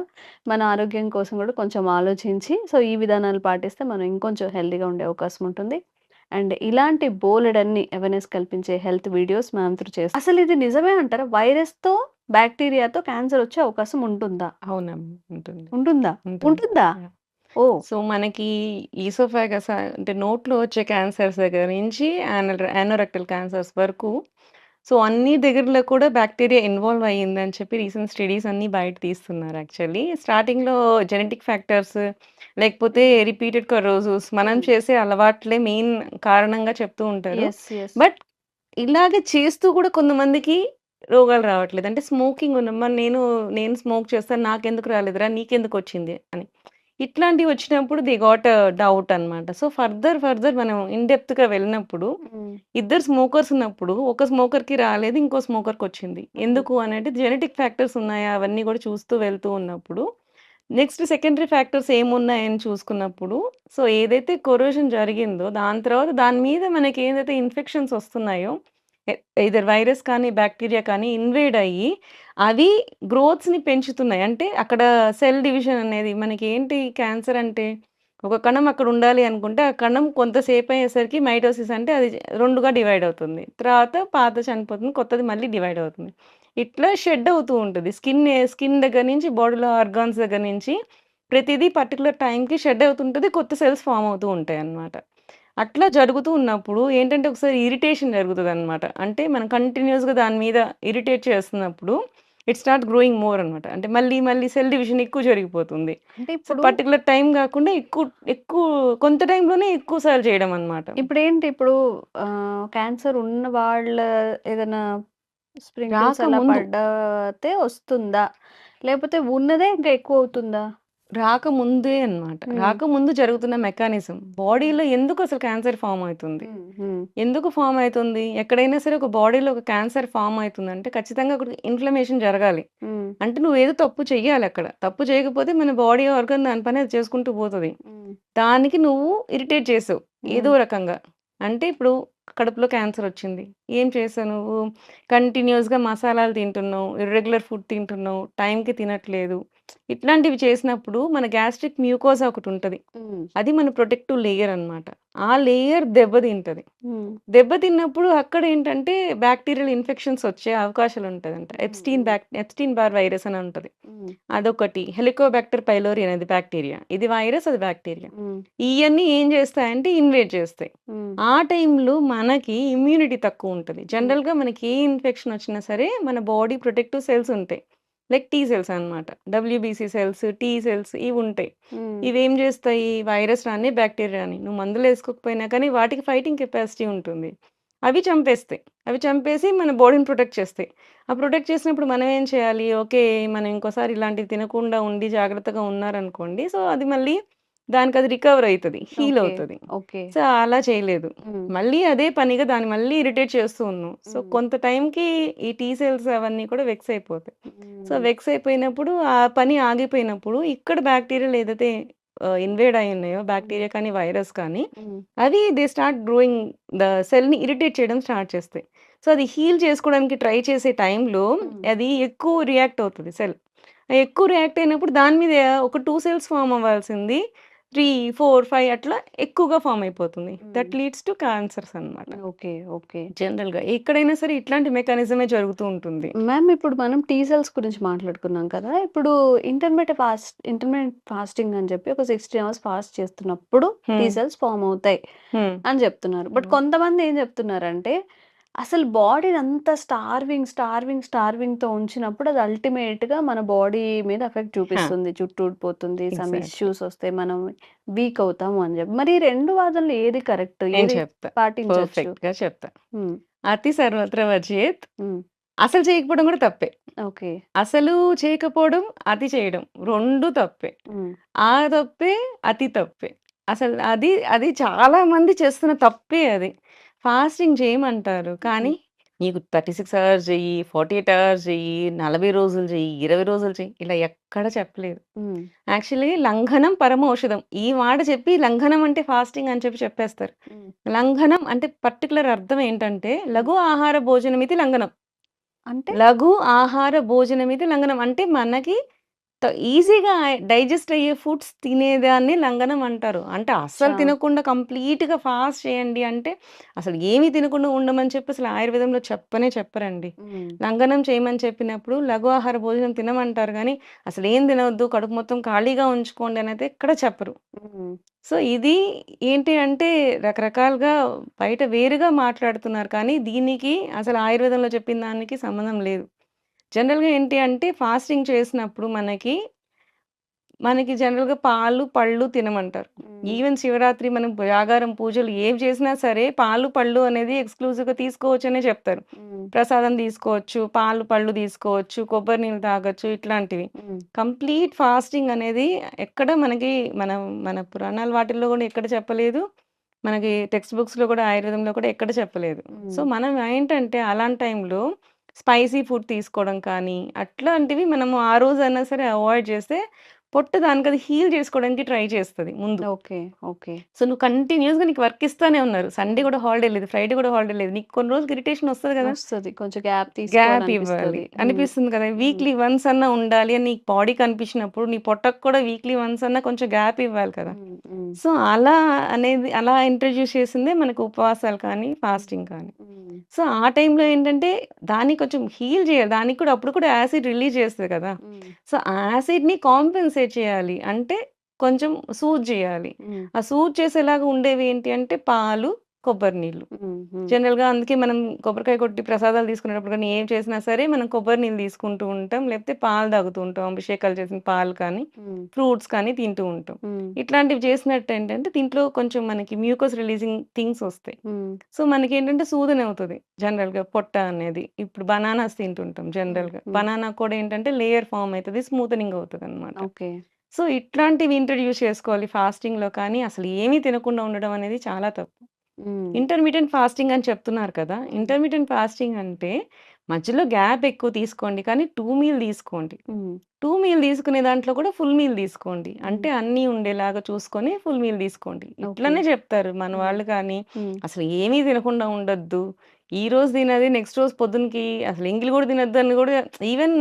మన ఆరోగ్యం కోసం కూడా కొంచెం ఆలోచించి, సో, ఈ విధానాలు పాటిస్తే మనం ఇంకొంచెం హెల్తీగా ఉండే అవకాశం ఉంటుంది. అండ్ ఇలాంటి బోలెడన్ని అవేర్‌నెస్ కల్పించే హెల్త్ వీడియోస్ మనం త్రూ చేస్తాం. అసలిది నిజమే అంటారా? వైరస్‌తో, బాక్టీరియాతో క్యాన్సర్ వచ్చే అవకాశం ఉంటుందా? అవునమ్మా. ఉంటుంది. ఉంటుందా? ఉంటుంది. ఉంటుందా? యాహ్! ఓహ్! సో, మనకి ఈసోఫాగస్ అంటే నోట్లో వచ్చే క్యాన్సర్స్ దగ్గర నుంచి యానోరెక్టల్ క్యాన్సర్స్ వరకు సో, అన్ని దగ్గరలో కూడా బాక్టీరియా ఇన్వాల్వ్ అయ్యిందని చెప్పి రీసెంట్ స్టడీస్ అన్నీ బయట తీస్తున్నారు యాక్చువల్లీ. స్టార్టింగ్‌లో జెనెటిక్ ఫ్యాక్టర్స్ లేకపోతే హ్మ్. రిపీటెడ్ కరోసిస్ మనం హ్మ్. చేసే అలవాట్లే మెయిన్ కారణంగా చెప్తూ ఉంటారు. యెస్. యెస్. బట్ ఇలాగ చేస్తూ కూడా కొంతమందికి రోగాలు రావట్లేదు. అంటే స్మోకింగ్ ఉన్నమ్మా నేను స్మోక్ చేస్తాను నాకెందుకు రాలేదురా నీకెందుకొచ్చింది అని. ఇట్లాంటివి వచ్చినప్పుడు దే గాట్ డౌట్ అన్నమాట. సో, ఫర్దర్ మనం ఇన్ డెప్త్‌గా వెళ్ళినప్పుడు హ్మ్. ఇద్దరు స్మోకర్స్ ఉన్నప్పుడు ఒక స్మోకర్‌కి రాలేదు. ఇంకో స్మోకర్‌కొచ్చింది. హ్మ్. ఎందుకు అనంటే జెనెటిక్ ఫ్యాక్టర్స్ ఉన్నాయా? అవన్నీ కూడా చూస్తూ వెళ్తూ ఉన్నప్పుడు నెక్స్ట్ సెకండరీ ఫ్యాక్టర్స్ ఏమున్నాయని చూసుకున్నప్పుడు సో, ఏదైతే కొరోజన్ జరిగిందో దాని తర్వాత దాని మీద మనకి ఏదైతే ఇన్ఫెక్షన్స్ వస్తున్నాయో ఎ ఎయిదర్ వైరస్ కానీ, బాక్టీరియా కానీ ఇన్వేడ్ అయ్యి అవి గ్రోత్స్‌ని పెంచుతున్నాయి. అంటే అక్కడ సెల్ డివిజన్ అనేది మనకేంటి క్యాన్సర్ అంటే ఒక కణం అక్కడ ఉండాలి అనుకుంటే, ఆ కణం కొంతసేపు అయ్యేసరికి మైటోసిస్ అంటే అది 2గా డివైడ్ అవుతుంది. తర్వాత పాతది చనిపోతుంది. కొత్తది మళ్ళీ డివైడ్ అవుతుంది. ఇట్లా షెడ్ అవుతూ ఉంటది. స్కిన్ దగ్గర నుంచి బాడీలో ఆర్గాన్స్ దగ్గర నుంచి ప్రతిదీ పర్టిక్యులర్ టైంకి షెడ్ అవుతుంటది. కొత్త సెల్స్ ఫార్మ్ అవుతూ ఉంటాయన్నమాట. అట్లా జరుగుతూ ఉన్నప్పుడు ఏంటంటే ఒకసారి ఇరిటేషన్ జరుగుతదనమాట. అంటే మనం కంటిన్యూయస్‌గా దాని మీద ఇరిటేట్ చేస్తున్నప్పుడు ఇట్ స్టార్ట్ గ్రోయింగ్ మోర్ అనమాట. అంటే మళ్ళీ సెల్ డివిజన్ ఎక్కువ జరిగిపోతుంది. అంటే సో, ఇప్పుడు పర్టిక్యులర్ టైమ్ గాకుండా ఎక్కువ కొంత టైంలోనే ఎక్కువ సార్లు చేయడం అన్నమాట. ఇప్పుడేంటి ఇప్పుడు క్యాన్సర్ ఉన్న వాళ్ళ ఏదైనా స్ప్రింకిల్స్ అలా రాకముందు, పడితే వస్తుందా? లేపోతే ఉన్నదే ఇంకా ఎక్కువవుతుందా? రాకముందే అన్నమాట. హ్మ్. రాకముందు జరుగుతున్న మెకానిజం. హ్మ్. బాడీలో ఎందుకు అసలు క్యాన్సర్ ఫార్మ్ అయితుంది? హ్మ్. హ్మ్. ఎందుకు ఫార్మ్ అయితుంది? ఎక్కడైనా సరే ఒక బాడీలో ఒక క్యాన్సర్ ఫార్మ్ అయితుందంటే ఖచ్చితంగా అక్కడ ఇన్‌ఫ్లమేషన్ జరగాలి. హ్మ్. అంటే నువ్వేదో తప్పు చెయ్యాలక్కడ. తప్పు చేయకపోతే మన బాడీ ఆర్గాన్ దాని పని అది చేసుకుంటూ పోతది. హ్మ్. దానికి నువ్వు ఇరిటేట్ చేసావు. ఏదో హ్మ్. రకంగా. అంటే ఇప్పుడు కడుపులో క్యాన్సరొచ్చింది. ఏం చేసావు నువ్వు? కంటిన్యూయస్‌గా మసాలాలు తింటున్నావు, ఇర్రెగ్యులర్ ఫుడ్ తింటున్నావు, టైంకి తినట్లేదు. ఇట్లాంటివి చేసినప్పుడు మన గ్యాస్ట్రిక్ మ్యూకోసా ఒకటుంటది. హ్మ్. అది మన ప్రొటెక్టివ్ లేయర్ అన్నమాట. ఆ లేయర్ దెబ్బతింటది. హ్మ్. దెబ్బతిన్నప్పుడు అక్కడేంటంటే బాక్టీరియల్ ఇన్ఫెక్షన్స్ వచ్చే అవకాశాలుంటదంట. హ్మ్. హ్మ్. ఎప్స్టీన్ బార్ వైరస్ అని ఉంటది. హ్మ్. అదొకటి. హెలికోబాక్టర్ పైలోరి అనేది బాక్టీరియా. ఇది వైరస్, అది బాక్టీరియా. హ్మ్. ఇయన్నీ ఏం చేస్తాయంటే ఇన్వేడ్ చేస్తాయి. హ్మ్. ఆ టైంలో మనకి ఇమ్యూనిటీ తక్కువుంటది. హ్మ్. జనరల్‌గా మనకి ఏ ఇన్ఫెక్షన్ వచ్చినా సరే మన బాడీ ప్రొటెక్టివ్ సెల్స్ ఉంటాయి. లైక్ టీ సెల్స్ అన్నమాట. డబ్ల్యూబీసీ సెల్స్, టీ సెల్స్ ఇవుంటాయి. హ్మ్. ఇవేం చేస్తాయి? వైరస్ రాని, బాక్టీరియా రాని నువ్వు మందులేసుకోకపోయినా కానీ వాటికి ఫైటింగ్ కెపాసిటీ ఉంటుంది. అవి చంపేస్తాయి. అవి చంపేసి మన బాడీని ప్రొటెక్ట్ చేస్తాయి. ఆ ప్రొటెక్ట్ చేసినప్పుడు మనం ఏం చేయాలి? ఓకే. మనం ఇంకోసారి ఇలాంటివి తినకుండా ఉండి జాగ్రత్తగా ఉన్నారనుకోండి. సో, అది మళ్ళీ దానికది రికవర్ అయితది. Heal okay. అవుతది. ఓకే. సో, అలా చేయలేదు. హ్మ్. మళ్ళీ అదే పనిగా దాన్ని మళ్ళీ ఇరిటేట్ చేస్తూ ఉన్నాం. సో, హ్మ్. కొంత టైంకి ఈ టీ సెల్స్ అవన్నీ కూడా వెక్స్ అయిపోతాయి. సో, హ్మ్. వెక్స్ అయిపోయినప్పుడు ఆ పని ఆగిపోయినప్పుడు ఇక్కడ బాక్టీరియాలు ఏదైతే ఇన్వేడ్ అయ్యి ఉన్నాయో హ్మ్. బాక్టీరియా కానీ, వైరస్ కానీ హ్మ్. అవి దే స్టార్ట్ గ్రోయింగ్ ద సెల్‌ని ఇరిటేట్ చేయడం స్టార్ట్ చేస్తాయి. సో, అది హీల్ చేసుకోవడానికి ట్రై చేసే టైంలో హ్మ్. అది ఎక్కువ రియాక్ట్ అవుతది సెల్. ఎక్కువ రియాక్ట్ అయినప్పుడు దాని మీద ఒక 2 సెల్స్ ఫార్మ్ అవ్వాల్సింది 3, 4, 5 అట్లా ఎక్కువగా ఫార్మ్ అయిపోతుంది. దట్ హ్మ్. లీడ్స్ టు క్యాన్సర్స్ అన్నమాట. ఓకే. ఓకే. జనరల్‌గా ఎక్కడైనా సరే ఇట్లాంటి మెకానిజమే జరుగుతూ ఉంటుంది. మ్యామ్ ఇప్పుడు మనం టీ సెల్స్ గురించి మాట్లాడుకున్నాం కదా! ఇప్పుడు ఇంటర్మిటెంట్ ఫాస్టింగ్ అని చెప్పి ఒక 16 అవర్స్ ఫాస్ట్ చేస్తున్నప్పుడు టీ హ్మ్. సెల్స్ ఫార్మ్ అవుతాయి హ్మ్. అని చెప్తున్నారు. బట్ కొంతమంది ఏం చెప్తున్నారంటే అసలు బాడీని అంతా స్టార్వింగ్‌తో ఉంచినప్పుడు అది అల్టిమేట్‌గా మన బాడీ మీద ఎఫెక్ట్ ఆ! చూపిస్తుంది. జుట్టు ఊడిపోతుంది, సమ్ ఎగ్జాక్ట్‌లీ. ఇష్యూస్ వస్తాయి. మనం వీక్ అవుతాము అని చెప్పి. మరి ఈ 2 వాదనలు ఏది కరెక్ట్? నేను ఏది చెప్తా. పాటించొచ్చు? పర్ఫెక్ట్‌గా చెప్తా. హ్మ్. అతి సర్వత్ర వర్జేత్. హ్మ్. అసలు చేయకపోవడం కూడా తప్పే. ఓకే. అసలు చేయకపోవడం, అతి చేయడం 2 తప్పే. హ్మ్. ఆ తప్పే, అతి తప్పే. అసలు అది చాలా మంది చేస్తున్న తప్పే అది. ఫాస్టింగ్ చేయమంటారు. హ్మ్. కానీ నీకు 36 అవర్స్ చెయ్యి, 48 అవర్స్ చెయ్యి, 40 రోజులు చెయ్యి, 20 రోజులు చెయ్యి ఇలా ఎక్కడ చెప్పలేదు. హ్మ్. యాక్చువల్లీ లంఘనం పరమౌషధం. ఈ మాట చెప్పి లంఘనం అంటే ఫాస్టింగ్ అని చెప్పేస్తారు. హ్మ్. లంఘనం అంటే పర్టిక్యులర్ అర్థం ఏంటంటే హ్మ్. లఘు ఆహార భోజనమితి లంఘనం. అంటే? లఘు ఆహార భోజనమితి లంఘనం. అంటే మనకి ఈజీగా డైజెస్ట్ అయ్యే ఫుడ్స్ తినేదాన్ని లంఘనం అంటారు. అంటే అస్సలు అచ్చా! తినకుండా కంప్లీట్‌గా ఫాస్ట్ చేయండి అంటే, అసలు ఏమి తినకుండా ఉండమని చెప్పి అసలు ఆయుర్వేదంలో చెప్పనే చెప్పరండి. హ్మ్. లంఘనం చేయమని చెప్పినప్పుడు లఘు ఆహార భోజనం తినమంటారు గానీ, అసలేం తినొద్దు, కడుపు మొత్తం ఖాళీగా ఉంచుకోండి అనైతే ఎక్కడ చెప్పరు. హ్మ్. సో, ఇది ఏంటి అంటే రకరకాలుగా బయట వేరుగా మాట్లాడుతున్నారు కానీ, దీనికి అసలు ఆయుర్వేదంలో చెప్పిన దానికి సంబంధం లేదు. జనరల్‌గా ఏంటి అంటే ఫాస్టింగ్ చేసినప్పుడు మనకి జనరల్‌గా పాలు, పళ్ళు తినమంటారు. హ్మ్. ఈవెన్ శివరాత్రి మనం జాగారం, పూజలు ఏవి చేసినా సరే పాలు, పళ్ళు అనేది ఎక్స్‌క్లూజివ్‌గా తీసుకోవచ్చనే చెప్తారు. హ్మ్. ప్రసాదం తీసుకోవచ్చు, పాలు, పళ్ళు తీసుకోవచ్చు, కొబ్బరి నీళ్ళు తాగొచ్చు ఇట్లాంటివి. హ్మ్. కంప్లీట్ ఫాస్టింగ్ అనేది ఎక్కడ మనకి మన పురాణాల వాటిల్లో కూడా ఎక్కడ చెప్పలేదు. మనకి టెక్స్ట్ బుక్స్‌లో కూడా ఆయుర్వేదంలో కూడా ఎక్కడ చెప్పలేదు. సో, హ్మ్. మనం ఏంటంటే అలాంటి టైంలో స్పైసీ ఫుడ్ తీసుకోవడం కానీ, అట్లాంటివి మనము ఆ రోజైనా సరే అవాయిడ్ చేస్తే పొట్ట దానికది హీల్ చేసుకోవడానికి ట్రై చేస్తది ముందు. ఓకే. ఓకే. సో, నువ్వు కంటిన్యూయస్‌గా నీకు వర్క్ ఇస్తానే ఉన్నారు. సండే హ్మ్. కూడా హాలిడే లేదు. ఫ్రైడే కూడా హాలిడే లేదు. నీకు కొన్ని రోజులకి ఇరిటేషన్ వస్తది కదా! వస్తది. కొంచెం గ్యాప్ గ్యాప్ ఇవ్వాలి. తీసుకోవాలనిపిస్తది. హ్మ్. అనిపిస్తుంది కదా! హ్మ్. వీక్లీ వన్స్ అన్నా ఉండాలి అని నీకు బాడీకి అనిపించినప్పుడు, నీ పొట్టకు కూడా వీక్లీ వన్స్ అన్నా కొంచెం గ్యాప్ ఇవ్వాలి కదా! హ్మ్. హ్మ్. సో, అలా ఇంట్రొడ్యూస్ చేసిందే మనకు ఉపవాసాలు కానీ, హ్మ్. ఫాస్టింగ్ కానీ. హ్మ్. సో, ఆ టైంలో ఏంటంటే దాన్ని కొంచెం హీల్ చేయాలి. దానికి కూడా అప్పుడు కూడా యాసిడ్ రిలీజ్ చేస్తది కదా! హ్మ్. సో, ఆ యాసిడ్‌ని కాంపెన్సేట్ చేయాలి. అంటే కొంచెం సూద్ చేయాలి. హ్మ్. ఆ సూద్ చేసేలాగా ఉండేవి ఏంటి అంటే పాలు, కొబ్బరి నీళ్ళు. హ్మ్. హ్మ్. జనరల్‌గా అందుకే మనం కొబ్బరికాయ కొట్టి ప్రసాదాలు తీసుకునేటప్పుడు గాని, ఏం చేసినా సరే మనం కొబ్బరి నీళ్ళు తీసుకుంటూ ఉంటాం. లేకపోతే పాలు తాగుతూ ఉంటాం. అభిషేకాలు చేసిన పాలు కానీ, హ్మ్. ఫ్రూట్స్ కానీ తింటూ ఉంటాం. హ్మ్. ఇట్లాంటివి చేసినట్టు ఏంటంటే దీంట్లో కొంచెం మనకి మ్యూకస్ రిలీజింగ్ థింగ్స్ వస్తాయి. హ్మ్. సో, మనకేంటంటే సూదన అవుతది జనరల్‌గా పొట్ట అనేది. ఇప్పుడు బనానాస్ తింటుంటాం హ్మ్. జనరల్‌గా. హ్మ్. బనానా కూడా ఏంటంటే లేయర్ ఫార్మ్ అయితది. స్మూతనింగ్ అవుతదనమాట. ఓకే. సో, ఇట్లాంటివి ఇంట్రొడ్యూస్ చేసుకోవాలి ఫాస్టింగ్‌లో కానీ, అసలు ఏమీ తినకుండా ఉండడం అనేది చాలా తప్పు. హ్మ్. ఇంటర్మిటెంట్ ఫాస్టింగ్ అని చెప్తున్నారు కదా! హ్మ్. ఇంటర్మిటెంట్ ఫాస్టింగ్ అంటే మధ్యలో గ్యాప్ ఎక్కువ తీసుకోండి. కానీ 2 మీల్ తీసుకోండి. హ్మ్. 2 మీల్ తీసుకునే దాంట్లో కూడా ఫుల్ మీల్ తీసుకోండి. హ్మ్. అంటే అన్నీ ఉండేలాగా చూసుకొని ఫుల్ మీల్ తీసుకోండి. ఓకే. ఇట్లనే చెప్తారు మన హ్మ్. వాళ్ళు కానీ, హ్మ్. అసలు ఏమీ తినకుండా ఉండొద్దు. ఈరోజు తినది నెక్స్ట్ రోజు పొద్దునకి అసలు ఎంగిలి కూడా తినొద్దు అని కూడా ఈవెన్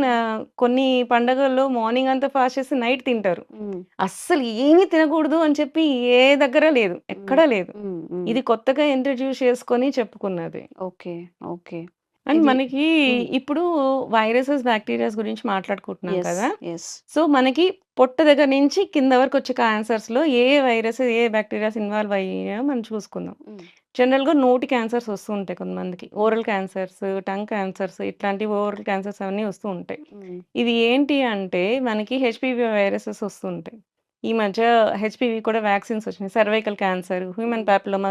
కొన్ని పండగల్లో మార్నింగ్ అంతా ఫాస్ట్ చేసి నైట్ తింటారు. హ్మ్. అస్సలు ఏమీ తినకూడదు అని చెప్పి ఏ దగ్గర లేదు. హ్మ్. ఎక్కడా లేదు. హ్మ్. హ్మ్. ఇది కొత్తగా ఇంట్రొడ్యూస్ చేసుకొని చెప్పుకున్నది. ఓకే. ఓకే. అండ్ ఇది మనకి హ్మ్. ఇప్పుడు వైరసెస్, బాక్టీరియాస్ గురించి మాట్లాడుకుంటున్నాం యెస్. కదా! యెస్. సో, మనకి పొట్ట దగ్గర నుంచి కింద వరకు వచ్చే క్యాన్సర్స్‌లో ఏ ఏ వైరస్, ఏ ఏ బాక్టీరియాస్ ఇన్వాల్వ్ అయ్యాయో మనం చూసుకుందాం. హ్మ్. జనరల్‌గా నోటి క్యాన్సర్స్ వస్తూ ఉంటాయి కొంతమందికి. హ్మ్. ఓరల్ క్యాన్సర్స్, టంగ్ క్యాన్సర్స్ ఇట్లాంటివి ఓరల్ క్యాన్సర్స్ అవన్నీ వస్తూ ఉంటాయి. హ్మ్. ఇది ఏంటి అంటే మనకి హెచ్‌పివి వైరసెస్ వస్తూ ఉంటాయి. ఈ మధ్య హెచ్‌పివి కూడా వ్యాక్సిన్స్ వచ్చినాయి. సర్వైకల్ క్యాన్సర్, హ్యూమన్ హ్మ్. పాపిల్లోమా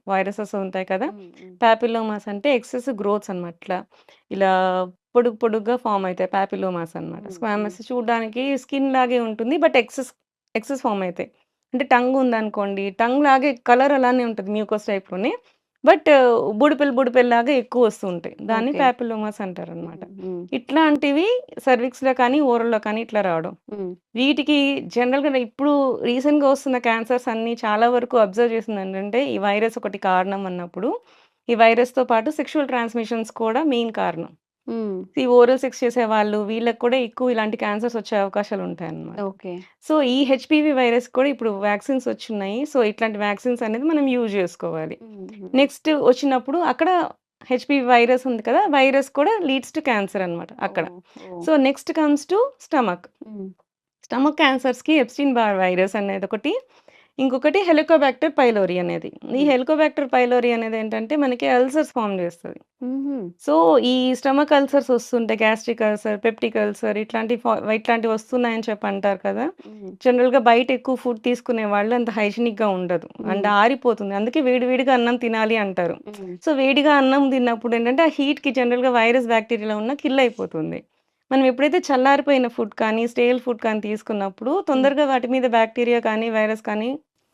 వైరసెస్ ఉంటాయి కదా! హ్మ్. హ్మ్. పాపిల్లోమాస్ అంటే ఎక్సెసివ్ గ్రోత్స్ అన్నమాట. ఇలా పొడుగు పొడుగ్గా ఫార్మ్ అయితాయి. పాపిల్లోమాస్ అన్నమాట. హ్మ్. హ్మ్. స్క్వామస్ చూడడానికి స్కిన్ లాగే ఉంటుంది. బట్ ఎక్సెస్ ఫార్మ్ అయితాయి. అంటే టంగ్ ఉందనుకోండి, టంగ్ లాగే కలర్ అలానే ఉంటది మ్యూకస్ టైప్‌లోనే. బట్ బుడిపెలు లాగా ఎక్కువ వస్తూ ఉంటాయి. దాన్ని ఓకే. పాపిల్లోమాస్ అంటారన్నమాట. హ్మ్. హ్మ్. ఇట్లాంటివి సర్విక్స్‌లో కానీ, ఓరల్‌లో కానీ ఇట్లా రావడం. హ్మ్. వీటికి జనరల్‌గా ఇప్పుడు రీసెంట్‌గా వస్తున్న క్యాన్సర్స్ అన్నీ చాలా వరకు అబ్జర్వ్ చేసిందేంటంటే, ఈ వైరస్ ఒకటి కారణం అన్నప్పుడు, ఈ వైరస్‌తో పాటు సెక్షువల్ ట్రాన్స్‌మిషన్స్ కూడా మెయిన్ కారణం. హ్మ్. ఈ ఓరల్ సెక్స్ చేసేవాళ్ళు వీళ్ళకి కూడా ఎక్కువ ఇలాంటి క్యాన్సర్స్ వచ్చే అవకాశాలు ఉంటాయన్నమాట. ఓకే. సో, ఈ హెచ్‌పివి వైరస్ కూడా ఇప్పుడు వ్యాక్సిన్స్ వచ్చున్నాయి. సో, ఇట్లాంటి వ్యాక్సిన్స్ అనేది మనం యూజ్ జేసుకోవాలి. హ్మ్. నెక్స్ట్ వచ్చినప్పుడు అక్కడ హెచ్‌పివి వైరస్ ఉంది కదా! వైరస్ కూడా లీడ్స్ టు క్యాన్సర్ అన్నమాట అక్కడ. Oh! Oh! So, next comes to stomach. Hmm. Stomach క్యాన్సర్స్‌కి ఎప్స్టీన్ బార్ వైరస్ అనేదొకటి. ఇంకొకటి హెలికోబాక్టర్ పైలోరీ అనేది. ఈ హ్మ్. హెలికోబాక్టర్ పైలోరీ అనేదేంటంటే మనకి అల్సర్స్ ఫార్మ్ చేస్తది. హుహు. సో, ఈ స్టమక్ అల్సర్స్ వస్తుంటాయి. గ్యాస్ట్రిక్ అల్సర్, పెప్టిక్ అల్సర్ ఇట్లాంటివి వస్తున్నాయని చెప్పి అంటారు కదా! హ్మ్. జనరల్‌గా బయట ఎక్కువ ఫుడ్ తీసుకునే వాళ్ళు అంత హైజీనిక్‌గా ఉండదు. అండ్ హ్మ్. ఆరిపోతుంది. అందుకే వేడి వేడిగా అన్నం తినాలి అంటారు. హ్మ్. సో, వేడిగా అన్నం తిన్నప్పుడు ఏంటంటే ఆ హీట్‌కి జనరల్‌గా వైరస్, బ్యాక్టీరియాలో ఉన్న కిల్ అయిపోతుంది. మనం ఎప్పుడైతే చల్లారిపోయిన ఫుడ్ కానీ, స్టేల్ ఫుడ్ కానీ తీసుకున్నప్పుడు హ్మ్. తొందరగా వాటి మీద బ్యాక్టీరియా కానీ, వైరస్ కానీ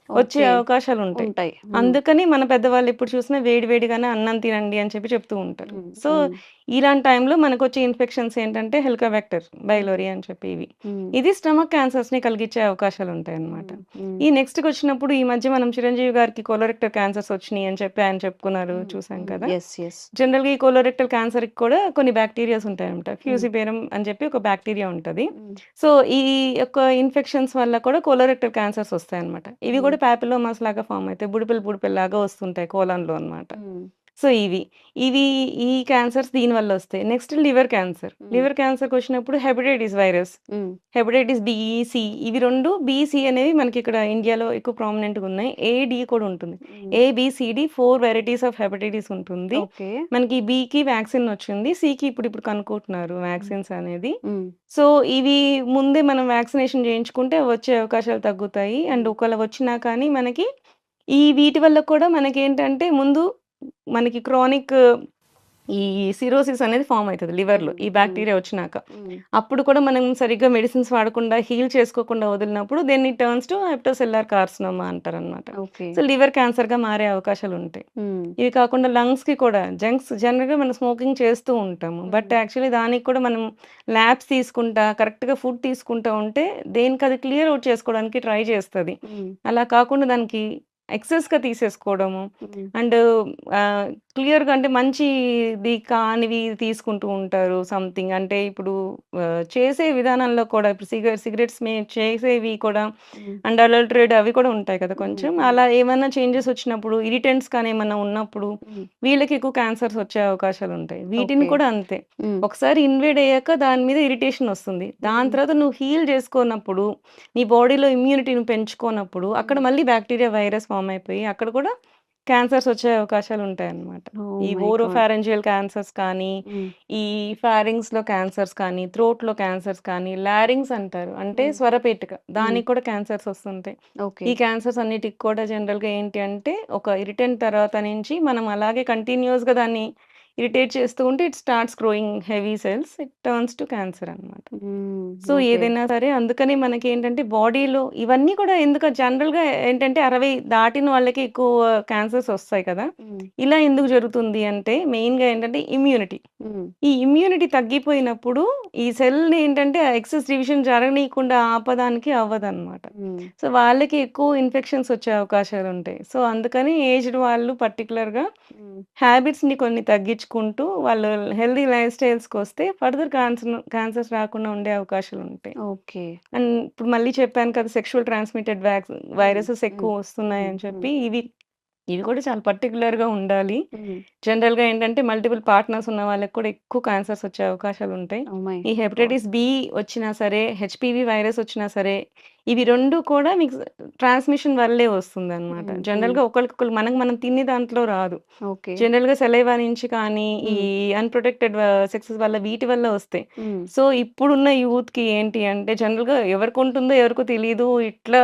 వచ్చే ఓకే. అవకాశాలుంటాయి. ఉంటాయి. హ్మ్. అందుకని మన పెద్దవాళ్ళు ఎప్పుడు చూసినా వేడి వేడిగానే అన్నం తినండి అని చెప్పి చెప్తూ ఉంటారు. హ్మ్. సో, హ్మ్. ఇలాంటి టైంలో మనకొచ్చే ఇన్ఫెక్షన్స్ ఏంటంటే హెలికోబాక్టర్ హ్మ్. బైలోరీ అని చెప్పి ఇవి. హ్మ్. ఇది స్టమక్ క్యాన్సర్స్‌ని కలిగించే అవకాశాలుంటాయన్నమాట. హ్మ్. హ్మ్. ఈ నెక్స్ట్‌కొచ్చినప్పుడు ఈ మధ్య మనం చిరంజీవి గారికి కొలోరెక్టల్ క్యాన్సర్స్ వచ్చినియి అని చెప్పి ఆయన చెప్పుకున్నారు హ్మ్. చూసాం హ్మ్. కదా! యెస్. యెస్. జనరల్‌గా ఈ కొలోరెక్టల్ క్యాన్సర్‌కి కూడా కొన్ని బాక్టీరియాస్ ఉంటాయన్నమాట. హ్మ్. ఫ్యూసిబేరం అని చెప్పి ఒక బాక్టీరియా ఉంటది. హ్మ్. సో, ఈ యొక్క ఇన్ఫెక్షన్స్ వల్ల కూడా కొలోరెక్టల్ క్యాన్సర్స్ వస్తాయన్నమాట. ఇవి హ్మ్. కూడా పాపిల్లోమాస్ లాగా ఫార్మ్ అయితాయి. బుడిపెలు వస్తుంటాయి కోలన్‌లో అన్నమాట. హ్మ్. సో, ఇవి ఈ క్యాన్సర్స్ దీనివల్ల వస్తాయి. Next liver cancer. హ్మ్. లివర్ క్యాన్సర్‌కొచ్చినప్పుడు హెపటైటిస్ వైరస్, హ్మ్. హెపటైటిస్ బి, సి ఇవి 2 బి, సి అనేవి మనకిక్కడ ఇండియాలో ఎక్కువ ప్రామినెంట్‌గా ఉన్నాయి. ఏ, డి కూడా ఉంటుంది. Hmm. A, B, C, D 4 varieties of hepatitis ఉంటుంది. ఓకే. మనకి బికి వ్యాక్సిన్ వచ్చింది. సికి ఇప్పుడిప్పుడు కనుక్కుంటున్నారు హ్మ్. వ్యాక్సిన్స్ అనేది. హ్మ్. సో, ఇవి ముందే మనం వ్యాక్సినేషన్ చేయించుకుంటే వచ్చే అవకాశాలు తగ్గుతాయి. అండ్ హ్మ్. ఒకవేళ వచ్చినా కానీ మనకి వీటి వల్ల కూడా మనకేంటంటే ముందు మనకి క్రానిక్ ఈ సిరోసిస్ అనేది ఫార్మ్ అయితది లివర్‌లో హ్మ్. ఈ హ్మ్. బాక్టీరియా వచ్చినాక. హ్మ్. అప్పుడు కూడా మనం సరిగ్గా మెడిసిన్స్ వాడకుండా హీల్ చేసుకోకుండా వదిలినప్పుడు then it turns to hepatocellular carcinoma అంటారనమాట. ఓకే. సో, లివర్ క్యాన్సర్‌గా మారే అవకాశాలుంటాయి. హ్మ్. ఇవి కాకుండా లంగ్స్‌కి కూడా జనరల్‌గా మనం స్మోకింగ్ చేస్తూ ఉంటాము. బట్ హ్మ్. యాక్చువల్లీ దానికి కూడా మనం ల్యాబ్స్ తీసుకుంటా, కరెక్ట్‌గా ఫుడ్ తీసుకుంటా ఉంటే దేనికది క్లియర్ ఔట్ చేసుకోవడానికి ట్రై చేస్తది. హ్మ్. అలా కాకుండా దానికి ఎక్సెస్‌గా తీసేసుకోవడము హ్మ్. అండ్ ఆహ్, క్లియర్‌గా అంటే మంచిది కానివి తీసుకుంటూ ఉంటారు సంథింగ్. అంటే ఇప్పుడు చేసే విధానంలో కూడా ఇప్పుడు సిగరెట్స్ చేసేవి కూడా హ్మ్. అండ్ అడల్టరేట్ అవి కూడా ఉంటాయి కదా హ్మ్. కొంచెం. హ్మ్. అలా ఏమన్నా చేంజెస్ వచ్చినప్పుడు ఇరిటెంట్స్ కానీ ఏమన్నా ఉన్నప్పుడు హ్మ్. వీళ్ళకి ఎక్కువ క్యాన్సర్స్ వచ్చే అవకాశాలుంటాయి. వీటిని ఓకే. కూడా అంతే. హ్మ్. ఒకసారి ఇన్వేడ్ అయ్యాక దాని మీద ఇరిటేషన్ వస్తుంది. దాని హ్మ్. తర్వాత నువ్వు హీల్ చేసుకోనప్పుడు, నీ బాడీలో ఇమ్యూనిటీని పెంచుకోనప్పుడు అక్కడ హ్మ్. మళ్ళీ బాక్టీరియా, వైరస్ ఫార్మ్ అయిపోయి అక్కడ కూడా క్యాన్సర్స్ వచ్చే అవకాశాలుంటాయన్నమాట. ఓహ్ ఈ మై గాడ్! ఓరోఫారింజియల్ క్యాన్సర్స్ కానీ, హ్మ్. ఈ ఫారింగ్స్‌లో క్యాన్సర్స్ కానీ, థ్రోట్‌లో క్యాన్సర్స్ కానీ, లారింగ్స్ అంటారు. అంటే హ్మ్. స్వరపేటిక. హ్మ్. దానికి కూడా క్యాన్సర్స్ వస్తుంటాయి. ఓకే. ఈ క్యాన్సర్స్ అన్నిటికి కూడా జనరల్‌గా ఏంటి అంటే, ఒక ఇరిటెంట్ తర్వాత నుంచి మనం అలాగే కంటిన్యూయస్‌గా దాన్ని ఇరిటేట్ చేస్తూ ఉంటే it starts growing heavy cells. It turns to cancer అన్నమాట. హ్మ్. So, okay. ఏదైనా సరే అందుకని మనకేంటంటే బాడీలో ఇవన్నీ కూడా ఎందుకు జనరల్‌గా ఏంటంటే 60 దాటిన వాళ్ళకి ఎక్కువ క్యాన్సర్స్ ఒస్తాయి కదా! హ్మ్. ఇలా ఎందుకు జరుగుతుంది అంటే మెయిన్‌గా ఏంటంటే ఇమ్యూనిటీ. హ్మ్. ఈ ఇమ్యూనిటీ తగ్గిపోయినప్పుడు ఈ సెల్‌ని ఏంటంటే ఎక్సెస్ డివిజన్ జరగనీయకుండా ఆపడానికి అవ్వదనమాట. హ్మ్. సో, వాళ్ళకి ఎక్కువ ఇన్ఫెక్షన్స్ వచ్చే అవకాశాలుంటాయి. సో, అందుకని ఏజ్డ్ వాళ్ళు పర్టిక్యులర్‌గా హ్మ్. హ్యాబిట్స్‌ని కొన్ని తగ్గించుకుంటూ వాళ్ళు హెల్తీ లైఫ్ స్టైల్స్‌కొస్తే ఫర్దర్ క్యాన్సర్స్ రాకుండా ఉండే అవకాశాలుంటాయి. ఓకే. అండ్ ఇప్పుడు మళ్ళీ చెప్పాను కదా! సెక్షువల్ ట్రాన్స్‌మిటెడ్ హ్మ్. వైరసెస్ హ్మ్. ఎక్కువ హ్మ్. వస్తున్నాయని హ్మ్. చెప్పి ఇవి ఇవి కూడా చాలా పర్టిక్యులర్‌గా ఉండాలి. హ్మ్. జనరల్‌గా ఏంటంటే మల్టిపుల్ పార్ట్నర్స్ ఉన్న వాళ్ళకి కూడా ఎక్కువ క్యాన్సర్స్ వచ్చే అవకాశాలుంటాయి. ఓహ్ మై ఈ గాడ్! హెపటైటిస్ బి వచ్చినా సరే, హెచ్‌పివి వైరస్ వచ్చినా సరే, ఇవి 2 కూడా మీకు ట్రాన్స్‌మిషన్ వల్లే వస్తుందనమాట. హ్మ్. హ్మ్. జనరల్‌గా ఒకళ్ళకొకళ్ళు మనం తినే దాంట్లో రాదు. ఓకే. జనరల్‌గా సలైవా నుంచి కానీ, ఈ హ్మ్. అన్‌ప్రొటెక్టెడ్ సెక్సెస్ వల్ల వీటి వల్ల వస్తాయి. హ్మ్. సో, ఇప్పుడున్న యూత్‌కి ఏంటి అంటే జనరల్‌గా ఎవరికుంటుందో ఎవరికో తెలీదు. ఇట్లా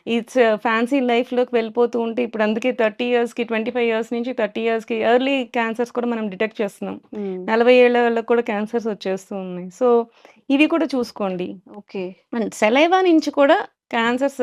ఇట్స్ ఫ్యాన్సీ లైఫ్‌లోకి వెళ్ళిపోతూ ఉంటే ఇప్పుడు అందుకే 30 ఇయర్స్‌కి, 25 ఇయర్స్ నుంచి 30 ఇయర్స్‌కి ఎర్లీ క్యాన్సర్స్ కూడా మనం డిటెక్ట్ చేస్తున్నాం. హ్మ్. 40 ఏళ్ల వాళ్ళకి కూడా క్యాన్సర్స్ వచ్చేస్తూ ఉన్నాయి. సో, ఇవి కూడా చూసుకోండి. ఓకే. అండ్ సెలైవా నుంచి కూడా క్యాన్సర్స్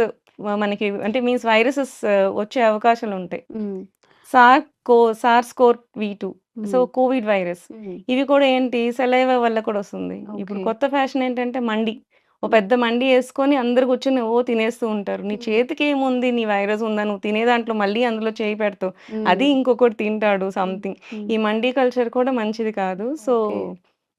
మనకి అంటే మీన్స్ వైరసెస్ వచ్చే అవకాశాలుంటాయి. హ్మ్. సార్స్ కోవ్-వి 2 సో, హ్మ్. Covid virus. హ్మ్. ఇవి కూడా ఏంటి సెలైవా వల్ల కూడా వస్తుంది. ఇప్పుడు ఓకే. కొత్త ఫ్యాషన్ ఏంటంటే మండి. ఓ హ్మ్. పెద్ద మండి యేసుకొని అందరూ కూర్చొని తినేస్తూ ఉంటారు. నీ హ్మ్. చేతికేముంది నీ వైరస్ ఉందా? నువ్వు తినే దాంట్లో మళ్ళీ అందులో చేయి పెడతావు. హ్మ్. అది ఇంకొకడు తింటాడు హ్మ్. సంథింగ్. హ్మ్. ఈ మండీ కల్చర్ కూడా మంచిది కాదు. So, okay.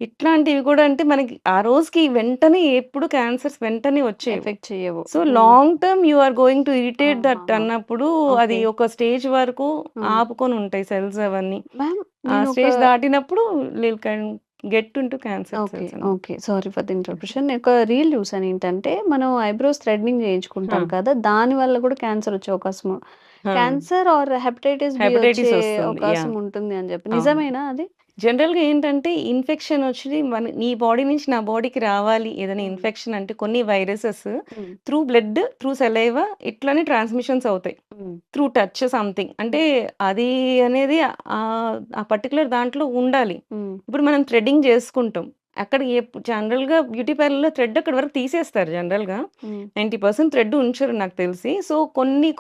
ఇట్లాంటివి కూడా అంటే మనకి ఆ రోజుకి వెంటనే ఎప్పుడు క్యాన్సర్స్ వెంటనే వచ్చేవి. ఎఫెక్ట్ చేయవు. So long term you are going to irritate that ఆహాహా! అన్నప్పుడు అది ఓకే. ఒక స్టేజ్ వరకు హ్మ్. ఆపుకొని ఉంటాయి సెల్స్ అవన్నీ. మ్యామ్ ఆ నేనొక స్టేజ్ దాటినప్పుడు will get into cancer okay. Cells అన్నమాట. Okay. Sorry for the interruption. నేనొక రీల్ చూసాను. ఏంటంటే, మనం ఐబ్రోస్ థ్రెడ్నింగ్ ఆ! చేయించుకుంటాం కదా! దాని వల్ల కూడా క్యాన్సర్ వచ్చే అవకాశం ఆ! క్యాన్సర్ ఆర్ హెపటైటిస్ బి వచ్చే హెపటైటిస్ వస్తుంది. అవకాశం ఉంటుంది అని చెప్పి. అవును. నిజమేనా అది? జనరల్‌గా ఏంటంటే ఇన్ఫెక్షన్ వచ్చి నీ బాడీ నుంచి నా బాడీకి రావాలి ఏదైనా హ్మ్. ఇన్ఫెక్షన్ అంటే కొన్ని వైరసెస్ హ్మ్. త్రూ బ్లడ్, త్రూ సలైవా ఇట్లనే ట్రాన్స్‌మిషన్స్ అవుతాయి. హ్మ్. Through touch something. అంటే అది అనేది ఆ పర్టిక్యులర్ దాంట్లో ఉండాలి. హ్మ్. ఇప్పుడు మనం థ్రెడ్డింగ్ చేసుకుంటాం. అక్కడ జనరల్‌గా బ్యూటీ పార్లర్‌లో థ్రెడ్ అక్కడి వరకు తీసేస్తారు జనరల్‌గా. హ్మ్. 90% థ్రెడ్ ఉంచరు నాకు తెలిసి. సో,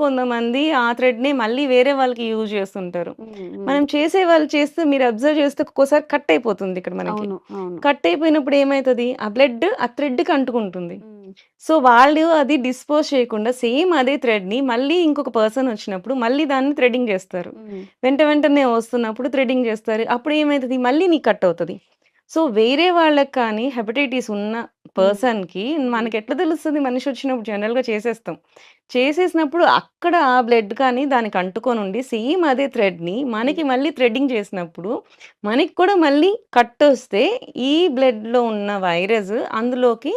కొంతమంది ఆ థ్రెడ్‌నే మళ్ళీ వేరే వాళ్ళకి యూజ్ చేస్తుంటారు. హ్మ్. హ్మ్. మనం చేసేవాళ్ళు చేస్తే మీరు అబ్జర్వ్ చేస్తే ఒక్కోసారి కట్ అయిపోతుంది ఇక్కడ మనకి. అవును. అవును. కట్ అయిపోయినప్పుడు ఏమైతది? ఆ బ్లడ్ ఆ థ్రెడ్‌కి అంటుకుంటుంది. హ్మ్. సో, వాళ్ళు అది డిస్పోజ్ చేయకుండా సేమ్ అదే థ్రెడ్‌ని మళ్ళీ ఇంకొక పర్సన్ వచ్చినప్పుడు మళ్ళీ దాన్ని థ్రెడ్డింగ్ చేస్తారు. హ్మ్. వెంటనే వస్తున్నప్పుడు థ్రెడ్డింగ్ చేస్తారు. అప్పుడు ఏమైతది? మళ్ళీ నీకు కట్ అవుతది. సో, వేరే వాళ్ళకి కానీ హెపటైటిస్ ఉన్న హ్మ్. పర్సన్‌కి హ్మ్. మనకెట్లా తెలుస్తది? మనిషి వచ్చినప్పుడు జనరల్‌గా చేసేస్తాం. చేసేసినప్పుడు అక్కడ ఆ బ్లడ్ కానీ దానికి అంటుకొనుండి సేమ్ అదే థ్రెడ్‌ని హ్మ్. మనకి మళ్ళీ థ్రెడ్డింగ్ చేసినప్పుడు మనకి కూడా మళ్ళీ కట్టొస్తే ఈ బ్లడ్‌లో ఉన్న వైరస్ అందులోకి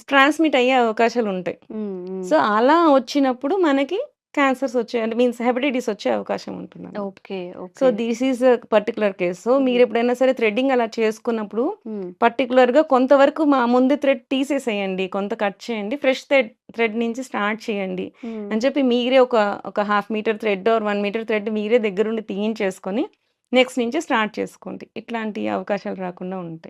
ట్రాన్స్‌మిట్ అయ్యే అవకాశాలుంటాయి. హ్మ్. హ్మ్. సో, అలా వచ్చినప్పుడు మనకి క్యాన్సర్స్ వచ్చే అంటే మీన్స్ హెపటైటిస్ వచ్చే అవకాశం ఉంటుందన్నమాట. Okay. So, okay. This is a particular case. So, హ్మ్. మీరెప్పుడైనా సరే థ్రెడ్డింగ్ అలా చేసుకున్నప్పుడు హ్మ్. పర్టిక్యులర్‌గా కొంతవరకు ముందు థ్రెడ్ తీసేసేయండి. కొంత కట్ చేయండి. ఫ్రెష్ థ్రెడ్ నుంచి స్టార్ట్ చేయండి హ్మ్. అని చెప్పి మీరే ఒక half metre thread or 1 metre thread మీరే దగ్గరుండి తీయించేసుకొని నెక్స్ట్ నుంచి స్టార్ట్ చేసుకోండి. ఇట్లాంటి అవకాశాలు రాకుండా ఉంటాయి.